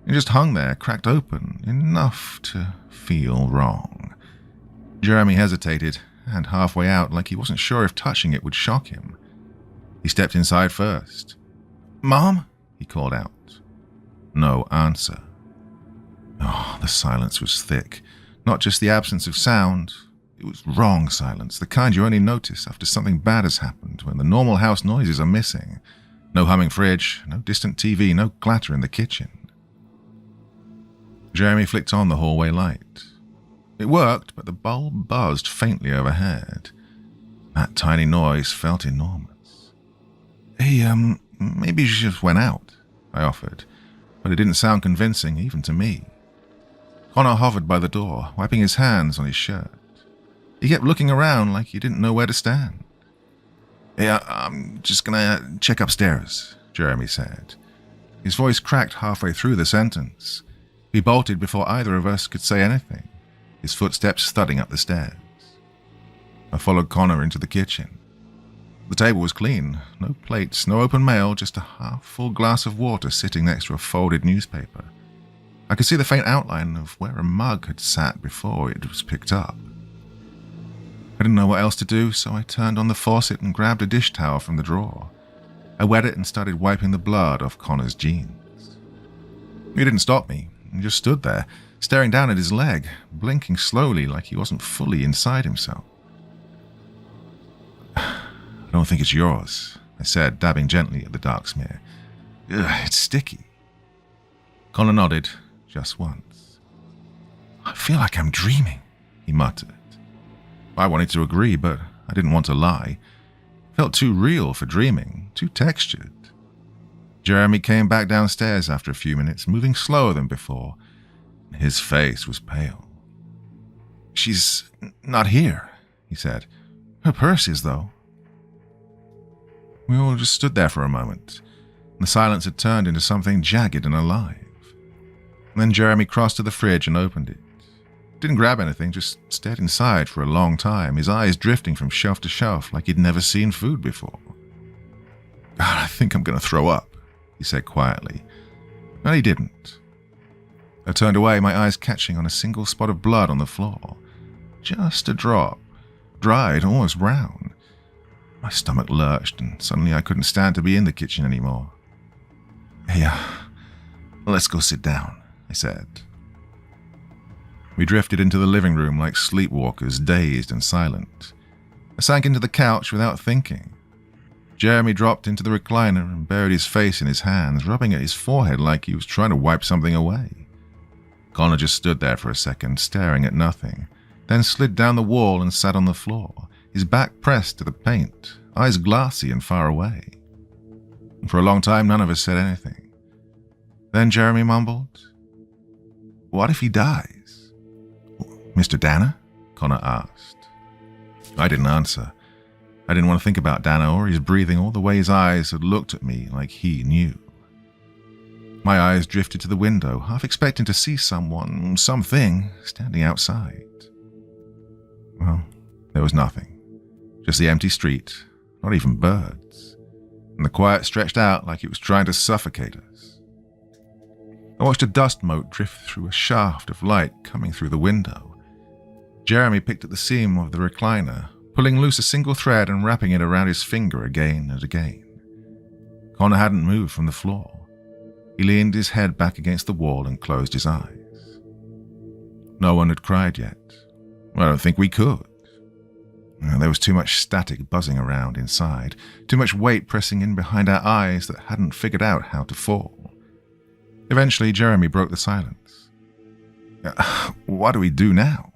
It just hung there, cracked open, enough to feel wrong. Jeremy hesitated, and halfway out, like he wasn't sure if touching it would shock him. He stepped inside first. "Mom?" he called out. No answer. Oh, the silence was thick. Not just the absence of sound. It was wrong silence, the kind you only notice after something bad has happened, when the normal house noises are missing. No humming fridge, no distant TV, no clatter in the kitchen. Jeremy flicked on the hallway light. It worked, but the bulb buzzed faintly overhead. That tiny noise felt enormous. "Hey, maybe you just went out," I offered, but it didn't sound convincing even to me. Connor hovered by the door, wiping his hands on his shirt. He kept looking around like he didn't know where to stand. "Yeah, I'm just gonna check upstairs," Jeremy said. His voice cracked halfway through the sentence. He bolted before either of us could say anything, his footsteps thudding up the stairs. I followed Connor into the kitchen. The table was clean, no plates, no open mail, just a half-full glass of water sitting next to a folded newspaper. I could see the faint outline of where a mug had sat before it was picked up. I didn't know what else to do, so I turned on the faucet and grabbed a dish towel from the drawer. I wet it and started wiping the blood off Connor's jeans. He didn't stop me. He just stood there, staring down at his leg, blinking slowly like he wasn't fully inside himself. "I don't think it's yours," I said, dabbing gently at the dark smear. "It's sticky." Connor nodded, just once. "I feel like I'm dreaming," he muttered. I wanted to agree, but I didn't want to lie. It felt too real for dreaming, too textured. Jeremy came back downstairs after a few minutes, moving slower than before. His face was pale. "She's not here," he said. "Her purse is, though." We all just stood there for a moment. The silence had turned into something jagged and alive. Then Jeremy crossed to the fridge and opened it. Didn't grab anything, just stared inside for a long time, his eyes drifting from shelf to shelf like he'd never seen food before. "God, I think I'm going to throw up," he said quietly. And he didn't. I turned away, my eyes catching on a single spot of blood on the floor. Just a drop. Dried, almost brown. My stomach lurched, and suddenly I couldn't stand to be in the kitchen anymore. "Hey, let's go sit down," I said. We drifted into the living room like sleepwalkers, dazed and silent. I sank into the couch without thinking. Jeremy dropped into the recliner and buried his face in his hands, rubbing at his forehead like he was trying to wipe something away. Connor just stood there for a second, staring at nothing, then slid down the wall and sat on the floor, his back pressed to the paint, eyes glassy and far away. And for a long time, none of us said anything. Then Jeremy mumbled, "What if he dies?" "Mr. Danner?" Connor asked. I didn't answer. I didn't want to think about Danner or his breathing or the way his eyes had looked at me like he knew. My eyes drifted to the window, half expecting to see someone, something, standing outside. Well, there was nothing. Just the empty street, not even birds. And the quiet stretched out like it was trying to suffocate us. I watched a dust mote drift through a shaft of light coming through the window. Jeremy picked at the seam of the recliner, pulling loose a single thread and wrapping it around his finger again and again. Connor hadn't moved from the floor. He leaned his head back against the wall and closed his eyes. No one had cried yet. I don't think we could. There was too much static buzzing around inside, too much weight pressing in behind our eyes that hadn't figured out how to fall. Eventually, Jeremy broke the silence. "What do we do now?"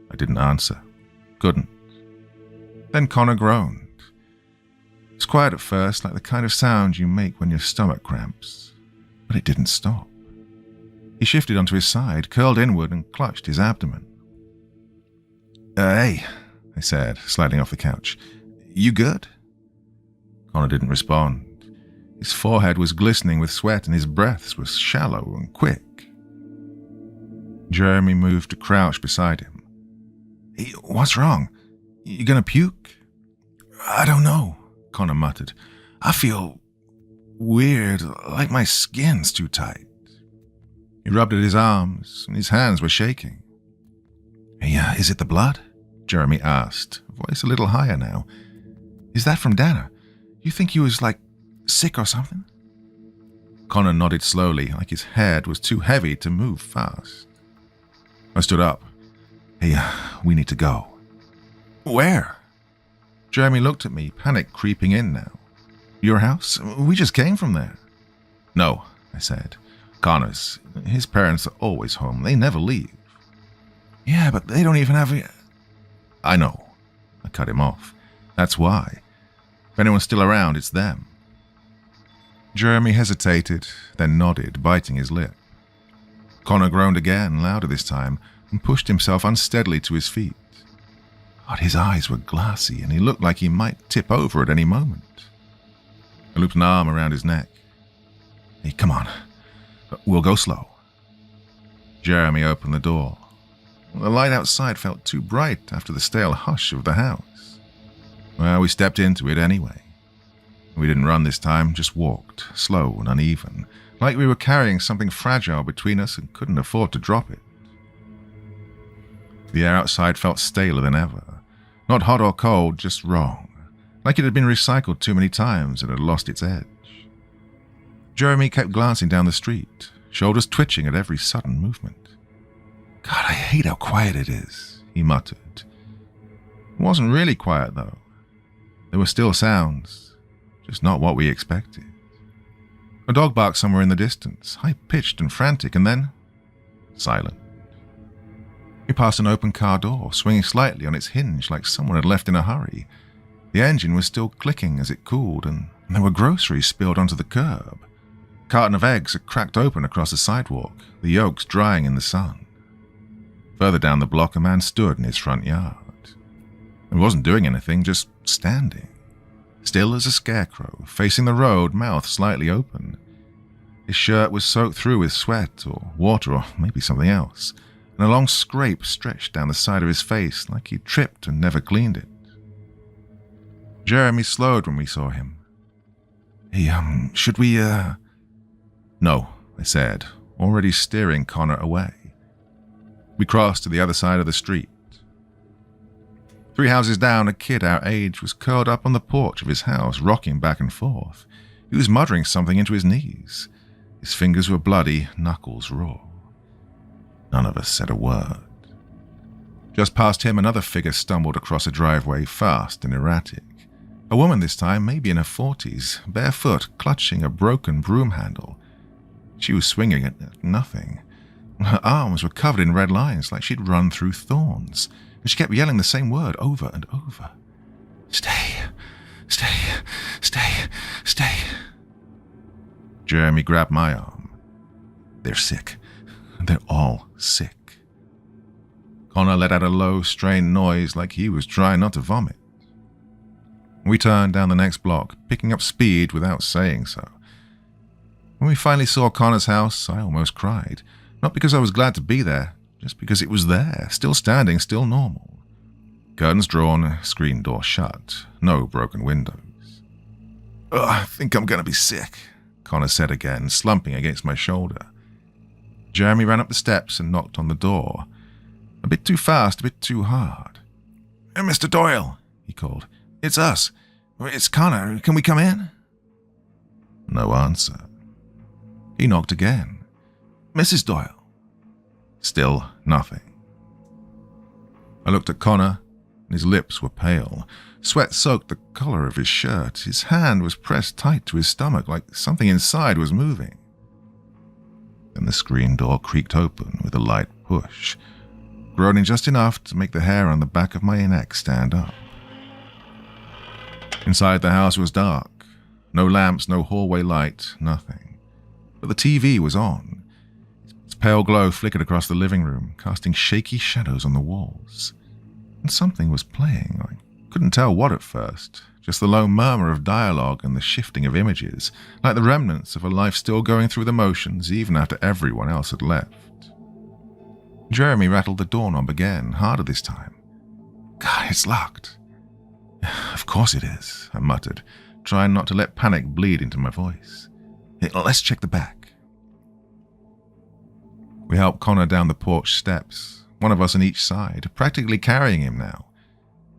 I didn't answer. Couldn't. Then Connor groaned. It was quiet at first, like the kind of sound you make when your stomach cramps. But it didn't stop. He shifted onto his side, curled inward, and clutched his abdomen. "Hey," I said, sliding off the couch. "You good?" Connor didn't respond. His forehead was glistening with sweat and his breaths were shallow and quick. Jeremy moved to crouch beside him. "Hey, what's wrong? You gonna puke?" "I don't know," Connor muttered. "I feel weird, like my skin's too tight." He rubbed at his arms, and his hands were shaking. "Hey, is it the blood?" Jeremy asked, voice a little higher now. "Is that from Dana? You think he was, sick or something?" Connor nodded slowly, like his head was too heavy to move fast. I stood up. "Hey, we need to go." "Where?" Jeremy looked at me, panic creeping in now. "Your house? We just came from there." "No," I said. "Connor's. His parents are always home. They never leave." "Yeah, but they don't even have a—" "I know." I cut him off. "That's why. If anyone's still around, it's them." Jeremy hesitated, then nodded, biting his lip. Connor groaned again, louder this time, and pushed himself unsteadily to his feet. God, his eyes were glassy, and he looked like he might tip over at any moment. I looped an arm around his neck. "Hey, come on. We'll go slow." Jeremy opened the door. The light outside felt too bright after the stale hush of the house. Well, we stepped into it anyway. We didn't run this time, just walked, slow and uneven, like we were carrying something fragile between us and couldn't afford to drop it. The air outside felt staler than ever. Not hot or cold, just wrong, like it had been recycled too many times and had lost its edge. Jeremy kept glancing down the street, shoulders twitching at every sudden movement. "God, I hate how quiet it is," he muttered. It wasn't really quiet, though. There were still sounds, just not what we expected. A dog barked somewhere in the distance, high-pitched and frantic, and then silent. We passed an open car door, swinging slightly on its hinge like someone had left in a hurry. The engine was still clicking as it cooled, and there were groceries spilled onto the curb. A carton of eggs had cracked open across the sidewalk, the yolks drying in the sun. Further down the block, a man stood in his front yard. He wasn't doing anything, just standing, still as a scarecrow, facing the road, mouth slightly open. His shirt was soaked through with sweat or water or maybe something else, and a long scrape stretched down the side of his face like he'd tripped and never cleaned it. Jeremy slowed when we saw him. "Hey, should we, No, I said, already steering Connor away. We crossed to the other side of the street. 3 houses down, a kid our age was curled up on the porch of his house, rocking back and forth. He was muttering something into his knees. His fingers were bloody, knuckles raw. None of us said a word. Just past him, another figure stumbled across a driveway, fast and erratic. A woman this time, maybe in her 40s, barefoot, clutching a broken broom handle. She was swinging at nothing. Her arms were covered in red lines like she'd run through thorns, and she kept yelling the same word over and over. "Stay, stay, stay, stay." Jeremy grabbed my arm. "They're sick. They're all sick." Connor let out a low, strained noise like he was trying not to vomit. We turned down the next block, picking up speed without saying so. When we finally saw Connor's house, I almost cried. Not because I was glad to be there, just because it was there, still standing, still normal. Curtains drawn, screen door shut, no broken windows. "I think I'm going to be sick," Connor said again, slumping against my shoulder. Jeremy ran up the steps and knocked on the door. A bit too fast, a bit too hard. "Mr. Doyle," he called. "It's us. It's Connor. Can we come in?" No answer. He knocked again. "Mrs. Doyle." Still nothing. I looked at Connor, and his lips were pale. Sweat soaked the collar of his shirt. His hand was pressed tight to his stomach like something inside was moving. Then the screen door creaked open with a light push, groaning just enough to make the hair on the back of my neck stand up. Inside the house was dark. No lamps, no hallway light, nothing. But the TV was on. Its pale glow flickered across the living room, casting shaky shadows on the walls. And something was playing. I couldn't tell what at first, just the low murmur of dialogue and the shifting of images, like the remnants of a life still going through the motions even after everyone else had left. Jeremy rattled the doorknob again, harder this time. God, it's locked. Of course it is, I muttered, trying not to let panic bleed into my voice. Let's check the back. We helped Connor down the porch steps, one of us on each side, practically carrying him now.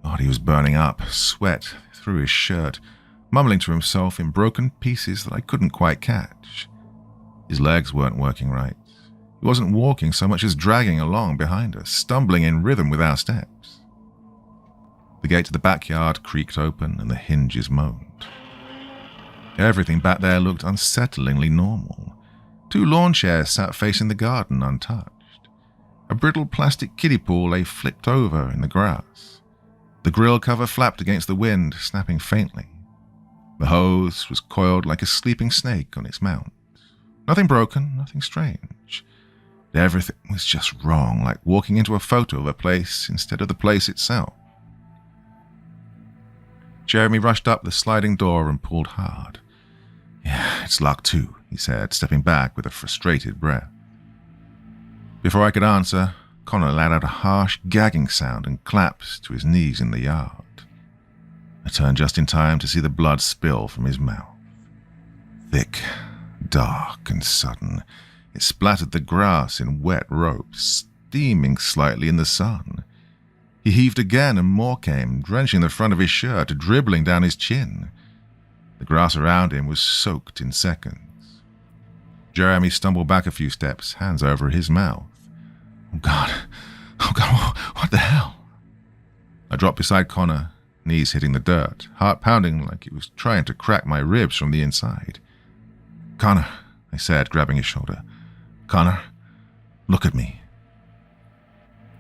God, he was burning up, sweat through his shirt, mumbling to himself in broken pieces that I couldn't quite catch. His legs weren't working right. He wasn't walking so much as dragging along behind us, stumbling in rhythm with our steps. The gate to the backyard creaked open and the hinges moaned. Everything back there looked unsettlingly normal. 2 lawn chairs sat facing the garden untouched. A brittle plastic kiddie pool lay flipped over in the grass. The grill cover flapped against the wind, snapping faintly. The hose was coiled like a sleeping snake on its mount. Nothing broken, nothing strange. Everything was just wrong, like walking into a photo of a place instead of the place itself. Jeremy rushed up the sliding door and pulled hard. Yeah, it's locked too, he said, stepping back with a frustrated breath. Before I could answer, Connor let out a harsh, gagging sound and collapsed to his knees in the yard. I turned just in time to see the blood spill from his mouth. Thick, dark, and sudden, it splattered the grass in wet ropes, steaming slightly in the sun. He heaved again and more came, drenching the front of his shirt, dribbling down his chin. The grass around him was soaked in seconds. Jeremy stumbled back a few steps, hands over his mouth. Oh God, what the hell? I dropped beside Connor, knees hitting the dirt, heart pounding like it was trying to crack my ribs from the inside. Connor, I said, grabbing his shoulder. Connor, look at me.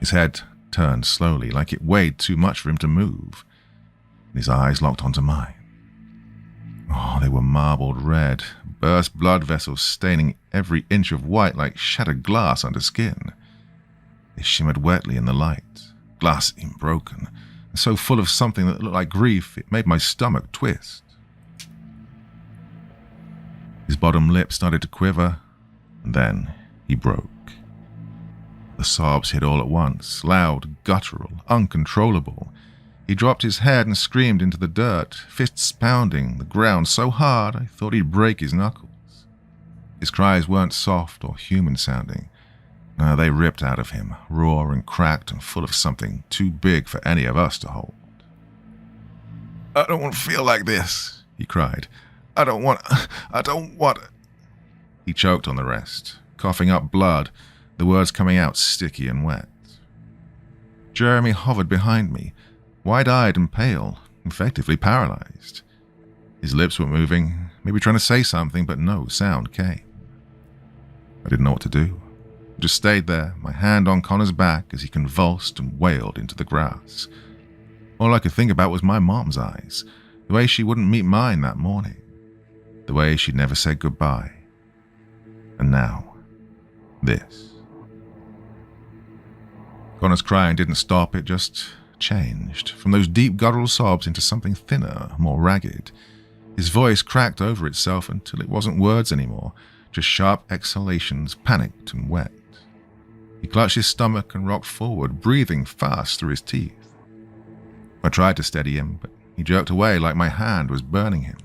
His head turned slowly, like it weighed too much for him to move, and his eyes locked onto mine. Oh, they were marbled red, burst blood vessels staining every inch of white like shattered glass under skin. They shimmered wetly in the light, glass seemed broken, and so full of something that looked like grief it made my stomach twist. His bottom lip started to quiver, and then he broke. The sobs hit all at once, loud, guttural, uncontrollable. He dropped his head and screamed into the dirt, fists pounding the ground so hard I thought he'd break his knuckles. His cries weren't soft or human-sounding. No, they ripped out of him, raw and cracked and full of something too big for any of us to hold. I don't want to feel like this, he cried. I don't want... He choked on the rest, coughing up blood, the words coming out sticky and wet. Jeremy hovered behind me, wide-eyed and pale, effectively paralyzed. His lips were moving, maybe trying to say something, but no sound came. I didn't know what to do. I just stayed there, my hand on Connor's back as he convulsed and wailed into the grass. All I could think about was my mom's eyes, the way she wouldn't meet mine that morning, the way she'd never said goodbye. And now, this. Connor's crying didn't stop, it just changed, from those deep guttural sobs into something thinner, more ragged. His voice cracked over itself until it wasn't words anymore, just sharp exhalations, panicked and wet. He clutched his stomach and rocked forward, breathing fast through his teeth. I tried to steady him, but he jerked away like my hand was burning him.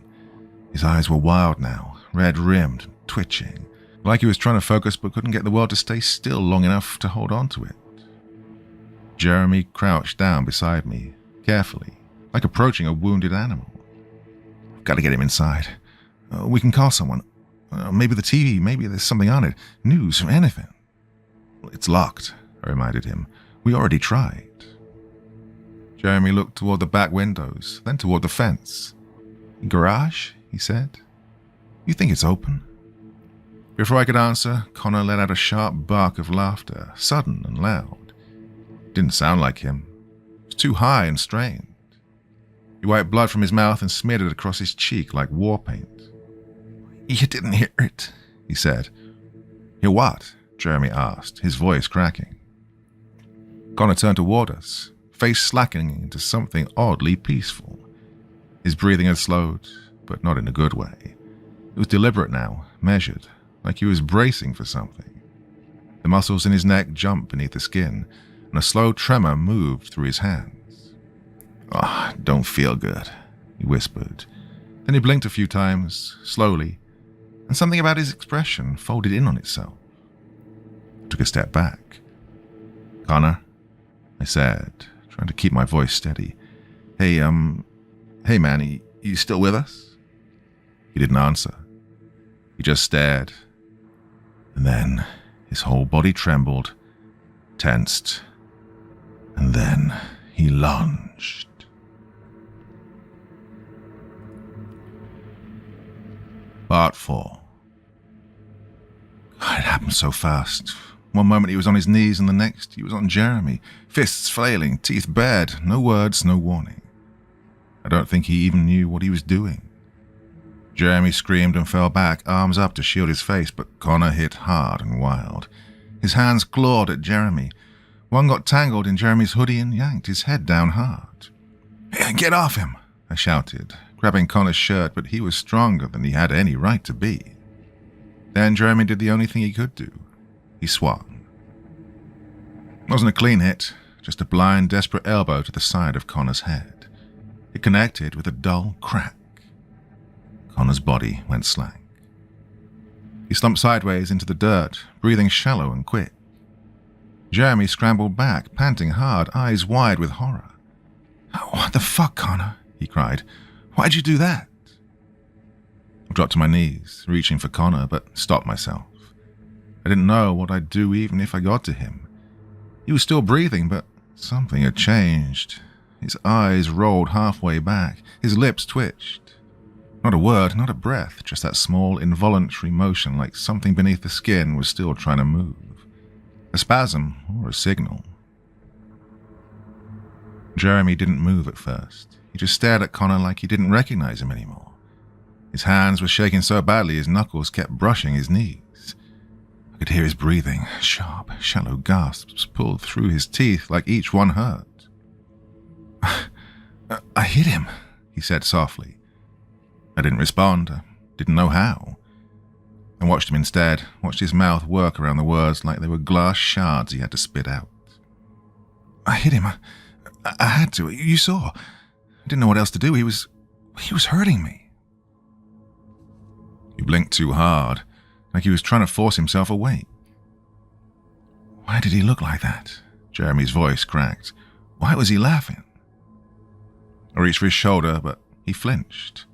His eyes were wild now, red-rimmed, twitching, like he was trying to focus but couldn't get the world to stay still long enough to hold on to it. Jeremy crouched down beside me, carefully, like approaching a wounded animal. I've got to get him inside. We can call someone. Maybe the TV, maybe there's something on it. News or anything. It's locked, I reminded him. We already tried. Jeremy looked toward the back windows, then toward the fence. Garage, he said. You think it's open? Before I could answer, Connor let out a sharp bark of laughter, sudden and loud. It didn't sound like him. It was too high and strained. He wiped blood from his mouth and smeared it across his cheek like war paint. You didn't hear it, he said. Hear what? Jeremy asked, his voice cracking. Connor turned toward us, face slackening into something oddly peaceful. His breathing had slowed, but not in a good way. It was deliberate now, measured, like he was bracing for something. The muscles in his neck jumped beneath the skin, and a slow tremor moved through his hands. "Oh, don't feel good," he whispered. Then he blinked a few times, slowly, and something about his expression folded in on itself. I took a step back. "Connor," I said, trying to keep my voice steady. Hey man, you still with us?" He didn't answer. He just stared. And then his whole body trembled, tensed, and then he lunged. Part 4. God, it happened so fast. One moment he was on his knees and the next he was on Jeremy, fists flailing, teeth bared, no words, no warning. I don't think he even knew what he was doing. Jeremy screamed and fell back, arms up to shield his face, but Connor hit hard and wild. His hands clawed at Jeremy. One got tangled in Jeremy's hoodie and yanked his head down hard. "Hey, get off him!" I shouted, grabbing Connor's shirt, but he was stronger than he had any right to be. Then Jeremy did the only thing he could do. He swung. It wasn't a clean hit, just a blind, desperate elbow to the side of Connor's head. It connected with a dull crack. Connor's body went slank. He slumped sideways into the dirt, breathing shallow and quick. Jeremy scrambled back, panting hard, eyes wide with horror. "What the fuck, Connor?" he cried. "Why'd you do that?" I dropped to my knees, reaching for Connor, but stopped myself. I didn't know what I'd do even if I got to him. He was still breathing, but something had changed. His eyes rolled halfway back, his lips twitched. Not a word, not a breath, just that small, involuntary motion like something beneath the skin was still trying to move. A spasm or a signal. Jeremy didn't move at first. He just stared at Connor like he didn't recognize him anymore. His hands were shaking so badly his knuckles kept brushing his knees. I could hear his breathing, sharp, shallow gasps pulled through his teeth like each one hurt. I hit him," he said softly. I didn't respond. I didn't know how. I watched him instead, watched his mouth work around the words like they were glass shards he had to spit out. "I hit him. I had to. You saw. I didn't know what else to do. He was hurting me." He blinked too hard, like he was trying to force himself awake. "Why did he look like that?" Jeremy's voice cracked. "Why was he laughing?" I reached for his shoulder, but he flinched.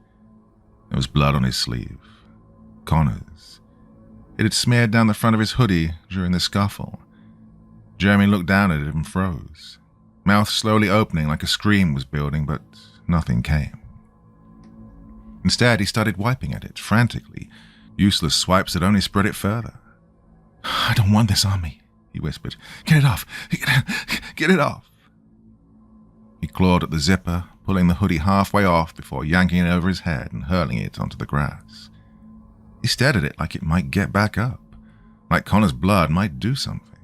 There was blood on his sleeve. Connor's. It had smeared down the front of his hoodie during the scuffle. Jeremy looked down at it and froze, mouth slowly opening like a scream was building, but nothing came. Instead, he started wiping at it frantically, useless swipes that only spread it further. "I don't want this on me," he whispered. "Get it off! Get it off!" He clawed at the zipper, pulling the hoodie halfway off before yanking it over his head and hurling it onto the grass. He stared at it like it might get back up, like Connor's blood might do something.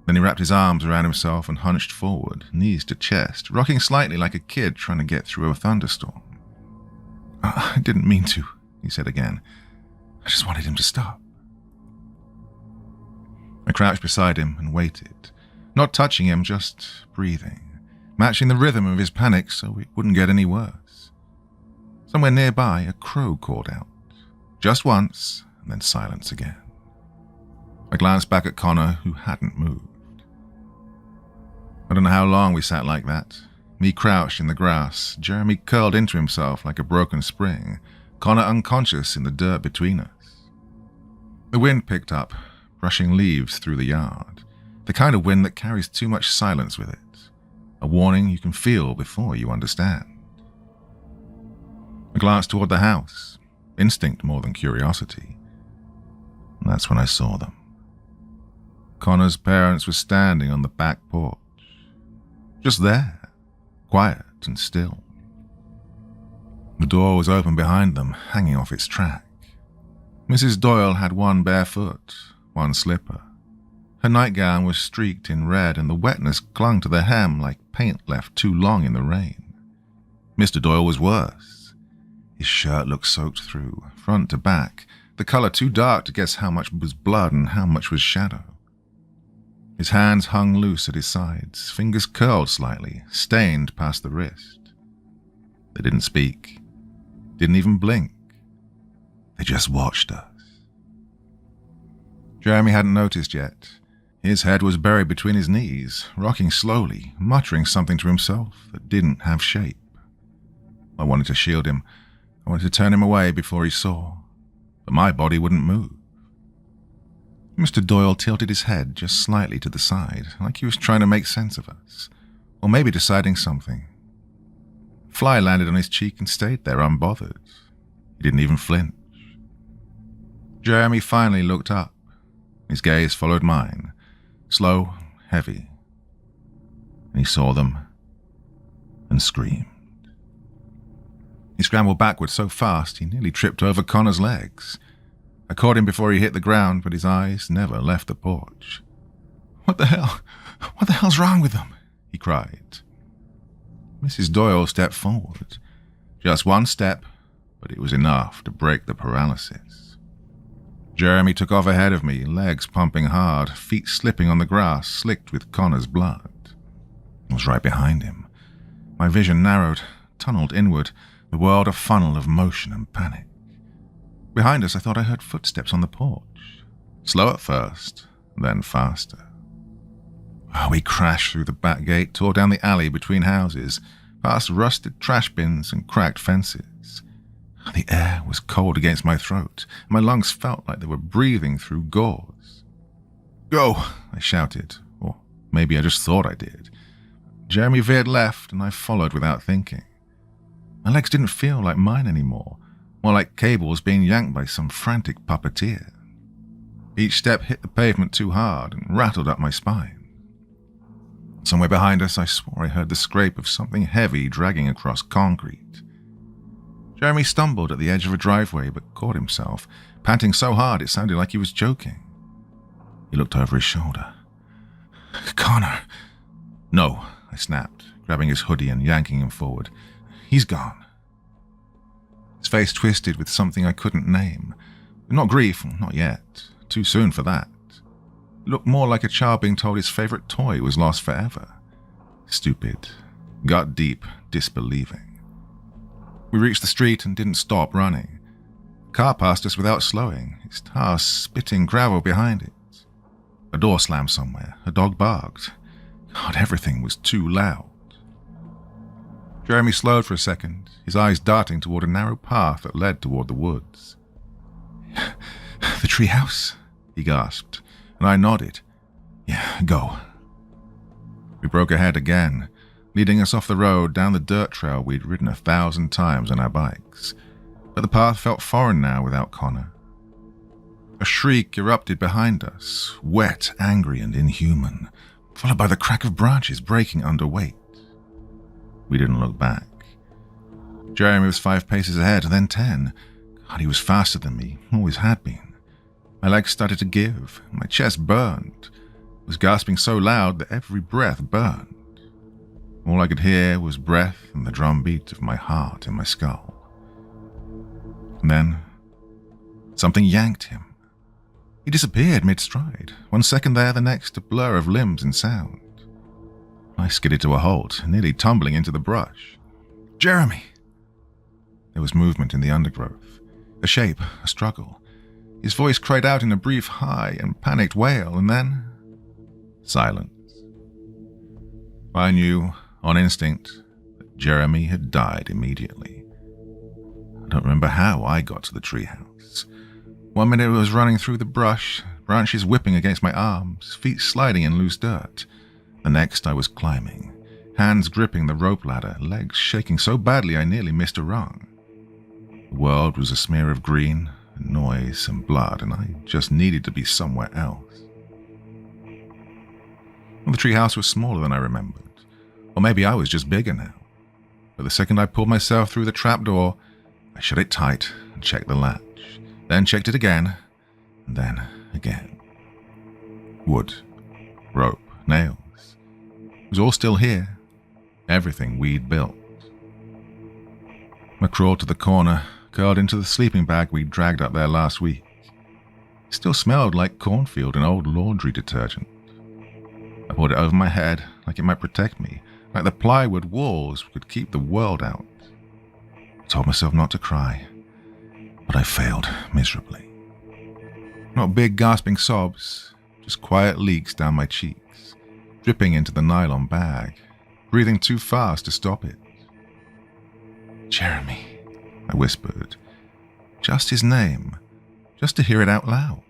Then he wrapped his arms around himself and hunched forward, knees to chest, rocking slightly like a kid trying to get through a thunderstorm. "I didn't mean to," he said again. "I just wanted him to stop." I crouched beside him and waited, not touching him, just breathing, matching the rhythm of his panic so it wouldn't get any worse. Somewhere nearby, a crow called out. Just once, and then silence again. I glanced back at Connor, who hadn't moved. I don't know how long we sat like that. Me crouched in the grass, Jeremy curled into himself like a broken spring, Connor unconscious in the dirt between us. The wind picked up, brushing leaves through the yard, the kind of wind that carries too much silence with it. A warning you can feel before you understand. I glanced toward the house, instinct more than curiosity. And that's when I saw them. Connor's parents were standing on the back porch. Just there, quiet and still. The door was open behind them, hanging off its track. Mrs. Doyle had one bare foot, one slipper. Her nightgown was streaked in red, and the wetness clung to the hem like paint left too long in the rain. Mr. Doyle was worse. His shirt looked soaked through, front to back, the color too dark to guess how much was blood and how much was shadow. His hands hung loose at his sides, fingers curled slightly, stained past the wrist. They didn't speak, didn't even blink. They just watched us. Jeremy hadn't noticed yet. His head was buried between his knees, rocking slowly, muttering something to himself that didn't have shape. I wanted to shield him. I wanted to turn him away before he saw, but my body wouldn't move. Mr. Doyle tilted his head just slightly to the side, like he was trying to make sense of us, or maybe deciding something. A fly landed on his cheek and stayed there unbothered. He didn't even flinch. Jeremy finally looked up. His gaze followed mine, slow, heavy. And he saw them and screamed. He scrambled backward so fast he nearly tripped over Connor's legs. I caught him before he hit the ground, but his eyes never left the porch. What the hell? What the hell's wrong with them? He cried. Mrs. Doyle stepped forward. Just one step, but it was enough to break the paralysis. Jeremy took off ahead of me, legs pumping hard, feet slipping on the grass, slicked with Connor's blood. I was right behind him. My vision narrowed, tunneled inward, the world a funnel of motion and panic. Behind us, I thought I heard footsteps on the porch. Slow at first, then faster. We crashed through the back gate, tore down the alley between houses, past rusted trash bins and cracked fences. The air was cold against my throat. My lungs felt like they were breathing through gauze. Go, I shouted, or maybe I just thought I did. Jeremy veered left, and I followed without thinking. My legs didn't feel like mine anymore, more like cables being yanked by some frantic puppeteer. Each step hit the pavement too hard and rattled up my spine. Somewhere behind us, I swore I heard the scrape of something heavy dragging across concrete. Jeremy stumbled at the edge of a driveway but caught himself, panting so hard it sounded like he was joking. He looked over his shoulder. Connor! No, I snapped, grabbing his hoodie and yanking him forward. He's gone. His face twisted with something I couldn't name. Not grief, not yet. Too soon for that. It looked more like a child being told his favorite toy was lost forever. Stupid, gut-deep disbelieving. We reached the street and didn't stop running. A car passed us without slowing, its tires spitting gravel behind it. A door slammed somewhere, a dog barked. God, everything was too loud. Jeremy slowed for a second, his eyes darting toward a narrow path that led toward the woods. The treehouse? He gasped, and I nodded. Yeah, go. We broke ahead again, leading us off the road down the dirt trail we'd ridden 1,000 times on our bikes. But the path felt foreign now without Connor. A shriek erupted behind us, wet, angry, and inhuman, followed by the crack of branches breaking under weight. We didn't look back. Jeremy was 5 paces ahead, then 10. God, he was faster than me, always had been. My legs started to give, my chest burned. I was gasping so loud that every breath burned. All I could hear was breath and the drum beat of my heart in my skull. And then, something yanked him. He disappeared mid-stride, 1 second there, the next a blur of limbs and sound. I skidded to a halt, nearly tumbling into the brush. Jeremy! There was movement in the undergrowth, a shape, a struggle. His voice cried out in a brief high and panicked wail, and then silence. I knew, on instinct, that Jeremy had died immediately. I don't remember how I got to the treehouse. 1 minute I was running through the brush, branches whipping against my arms, feet sliding in loose dirt. The next I was climbing, hands gripping the rope ladder, legs shaking so badly I nearly missed a rung. The world was a smear of green, and noise and blood, and I just needed to be somewhere else. Well, the treehouse was smaller than I remembered, or maybe I was just bigger now. But the second I pulled myself through the trapdoor, I shut it tight and checked the latch, then checked it again, and then again. Wood, rope, nails. It was all still here, everything we'd built. I crawled to the corner, curled into the sleeping bag we'd dragged up there last week. It still smelled like cornfield and old laundry detergent. I pulled it over my head like it might protect me, like the plywood walls could keep the world out. I told myself not to cry, but I failed miserably. Not big gasping sobs, just quiet leaks down my cheeks, dripping into the nylon bag, breathing too fast to stop it. Jeremy, I whispered. Just his name, just to hear it out loud.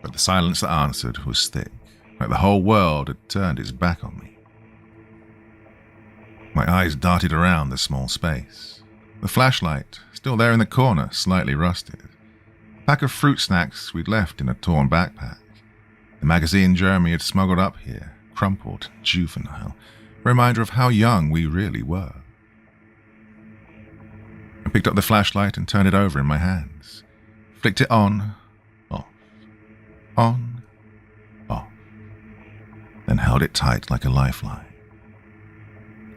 But the silence that answered was thick, like the whole world had turned its back on me. My eyes darted around the small space. The flashlight, still there in the corner, slightly rusted. A pack of fruit snacks we'd left in a torn backpack. The magazine Jeremy had smuggled up here, crumpled, juvenile, a reminder of how young we really were. I picked up the flashlight and turned it over in my hands. Flicked it on, off, on, off. Then held it tight like a lifeline.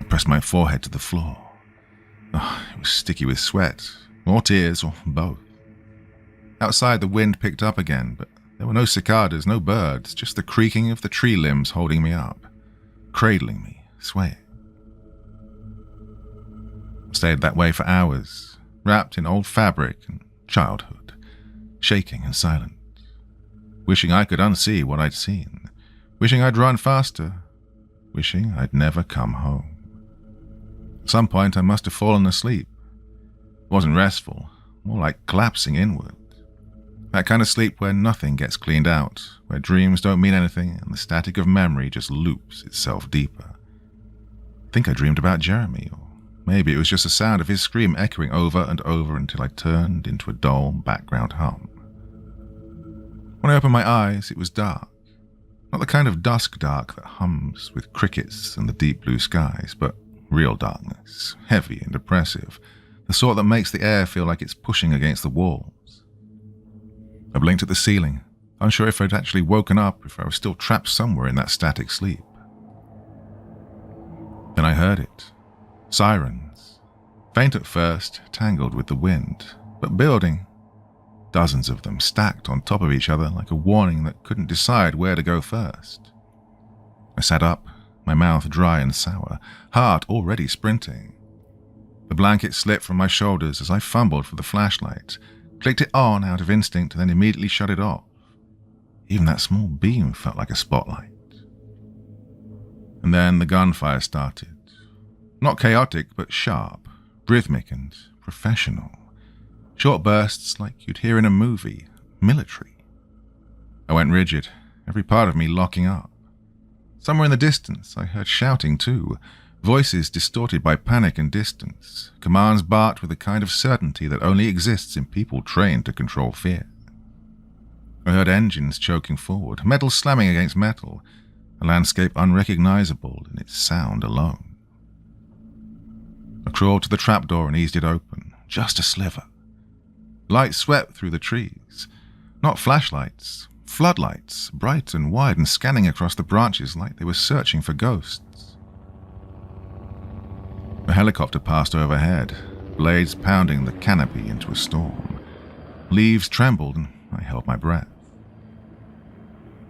I pressed my forehead to the floor. It was sticky with sweat, or tears, or both. Outside, the wind picked up again, but there were no cicadas, no birds, just the creaking of the tree limbs holding me up, cradling me, swaying. I stayed that way for hours, wrapped in old fabric and childhood, shaking in silence, wishing I could unsee what I'd seen, wishing I'd run faster, wishing I'd never come home. At some point I must have fallen asleep. It wasn't restful, more like collapsing inward. That kind of sleep where nothing gets cleaned out, where dreams don't mean anything and the static of memory just loops itself deeper. I think I dreamed about Jeremy, or maybe it was just the sound of his scream echoing over and over until I turned into a dull background hum. When I opened my eyes, it was dark. Not the kind of dusk dark that hums with crickets and the deep blue skies, but real darkness, heavy and oppressive, the sort that makes the air feel like it's pushing against the walls. I blinked at the ceiling, unsure if I'd actually woken up, if I was still trapped somewhere in that static sleep. Then I heard it. Sirens. Faint at first, tangled with the wind, but building. Dozens of them stacked on top of each other like a warning that couldn't decide where to go first. I sat up, my mouth dry and sour, heart already sprinting. The blanket slipped from my shoulders as I fumbled for the flashlight, clicked it on out of instinct, then immediately shut it off. Even that small beam felt like a spotlight. And then the gunfire started. Not chaotic, but sharp, rhythmic and professional. Short bursts like you'd hear in a movie, military. I went rigid, every part of me locking up. Somewhere in the distance, I heard shouting too, voices distorted by panic and distance, commands barked with a kind of certainty that only exists in people trained to control fear. I heard engines choking forward, metal slamming against metal, a landscape unrecognizable in its sound alone. I crawled to the trapdoor and eased it open, just a sliver. Light swept through the trees, not flashlights, floodlights, bright and wide and scanning across the branches like they were searching for ghosts. A helicopter passed overhead, blades pounding the canopy into a storm. Leaves trembled and I held my breath.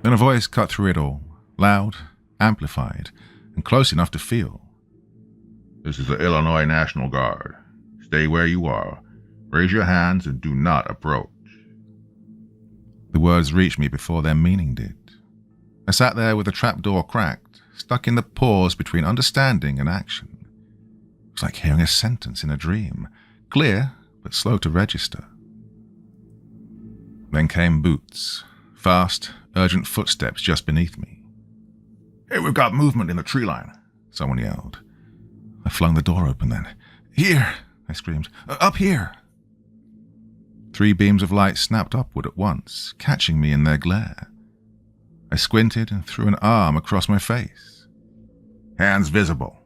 Then a voice cut through it all, loud, amplified, and close enough to feel. "This is the Illinois National Guard. Stay where you are. Raise your hands and do not approach." The words reached me before their meaning did. I sat there with the trapdoor cracked, stuck in the pause between understanding and action. It was like hearing a sentence in a dream, clear but slow to register. Then came boots, fast, urgent footsteps just beneath me. "Hey, we've got movement in the tree line," someone yelled. I flung the door open then. "Here!" I screamed. "Up here!" 3 beams of light snapped upward at once, catching me in their glare. I squinted and threw an arm across my face. "Hands visible,"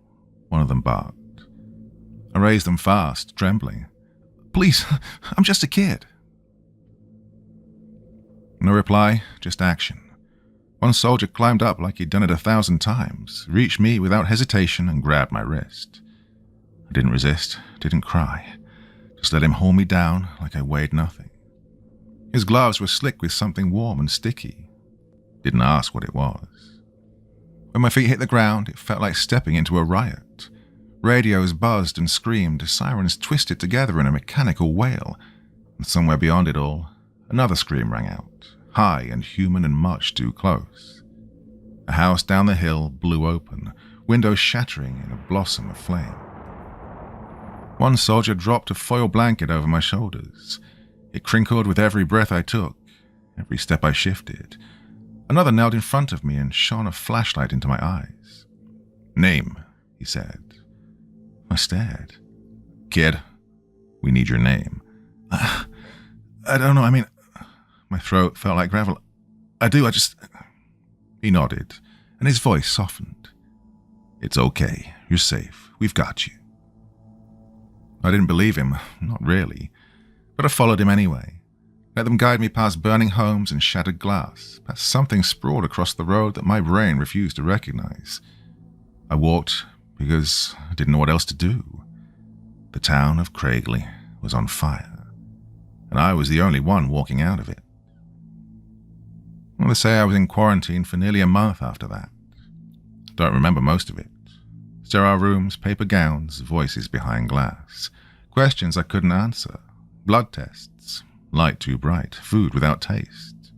one of them barked. I raised them fast, trembling. "Please, I'm just a kid." No reply, just action. One soldier climbed up like he'd done it 1,000 times, reached me without hesitation and grabbed my wrist. I didn't resist, didn't cry. Just let him haul me down like I weighed nothing. His gloves were slick with something warm and sticky. Didn't ask what it was. When my feet hit the ground, it felt like stepping into a riot. Radios buzzed and screamed, sirens twisted together in a mechanical wail, and somewhere beyond it all, another scream rang out, high and human and much too close. A house down the hill blew open, windows shattering in a blossom of flame. One soldier dropped a foil blanket over my shoulders. It crinkled with every breath I took, every step I shifted. Another knelt in front of me and shone a flashlight into my eyes. "Name," he said. I stared. "Kid, we need your name." I don't know, my throat felt like gravel. I do. He nodded, and his voice softened. "It's okay. You're safe. We've got you." I didn't believe him, not really, but I followed him anyway. Let them guide me past burning homes and shattered glass, past something sprawled across the road that my brain refused to recognize. I walked because I didn't know what else to do. The town of Craigley was on fire, and I was the only one walking out of it. They say I was in quarantine for nearly a month after that. Don't remember most of it. Sterile rooms, paper gowns, voices behind glass. Questions I couldn't answer. Blood tests. Light too bright. Food without taste.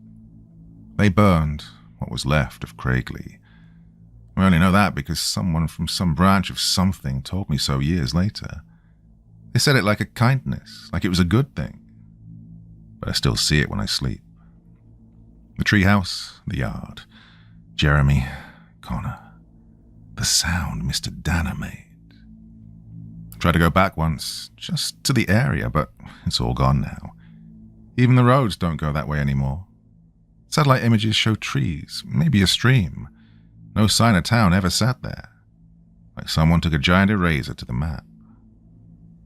They burned what was left of Craigley. I only know that because someone from some branch of something told me so years later. They said it like a kindness, like it was a good thing. But I still see it when I sleep. The treehouse, the yard. Jeremy, Connor. The sound Mr. Danner made. I tried to go back once, just to the area, but it's all gone now. Even the roads don't go that way anymore. Satellite images show trees, maybe a stream. No sign of town ever sat there. Like someone took a giant eraser to the map.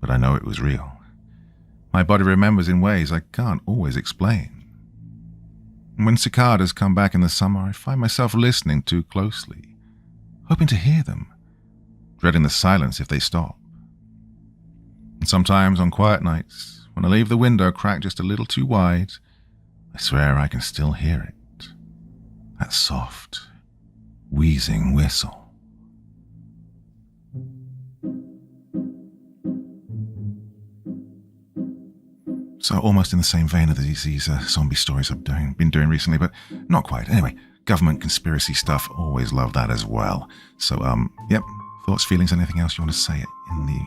But I know it was real. My body remembers in ways I can't always explain. When cicadas come back in the summer, I find myself listening too closely. Hoping to hear them, dreading the silence if they stop. And sometimes on quiet nights, when I leave the window cracked just a little too wide, I swear I can still hear it. That soft, wheezing whistle. So almost in the same vein of these zombie stories I've been doing recently, but not quite. Anyway, government conspiracy stuff, always love that as well. So, yep, thoughts, feelings, anything else you want to say in the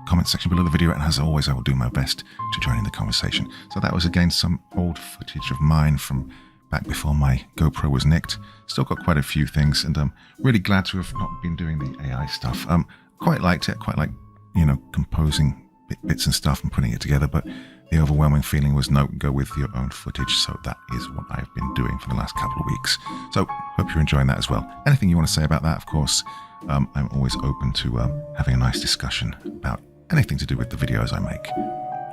comment section below the video, and as always, I will do my best to join in the conversation. So that was again some old footage of mine from back before my GoPro was nicked. Still got quite a few things, and I'm really glad to have not been doing the AI stuff. Quite liked it, quite like, composing bits and stuff and putting it together, but the overwhelming feeling was no, go with your own footage, so that is what I've been doing for the last couple of weeks. So, hope you're enjoying that as well. Anything you want to say about that, of course, I'm always open to having a nice discussion about anything to do with the videos I make.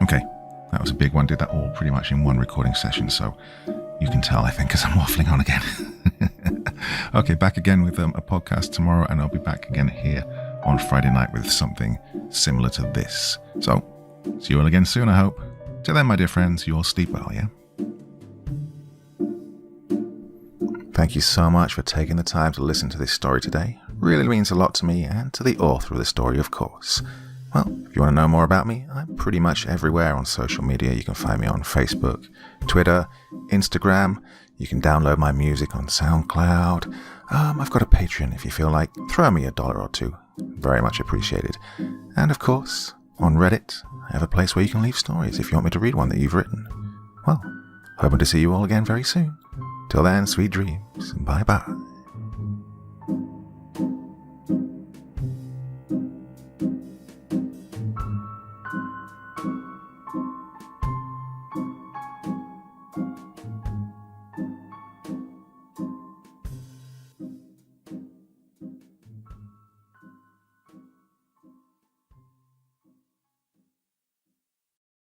Okay, that was a big one. Did that all pretty much in one recording session, so you can tell, I think, because I'm waffling on again. Okay, back again with a podcast tomorrow, and I'll be back again here on Friday night with something similar to this. So, see you all again soon, I hope. Till then, my dear friends, you all sleep well, yeah? Thank you so much for taking the time to listen to this story today. Really means a lot to me and to the author of the story, of course. Well, if you want to know more about me, I'm pretty much everywhere on social media. You can find me on Facebook, Twitter, Instagram. You can download my music on SoundCloud. I've got a Patreon if you feel like. Throw me $1 or $2. Very much appreciated. And of course, on Reddit, I have a place where you can leave stories if you want me to read one that you've written. Well, hoping to see you all again very soon. Till then, sweet dreams. Bye-bye.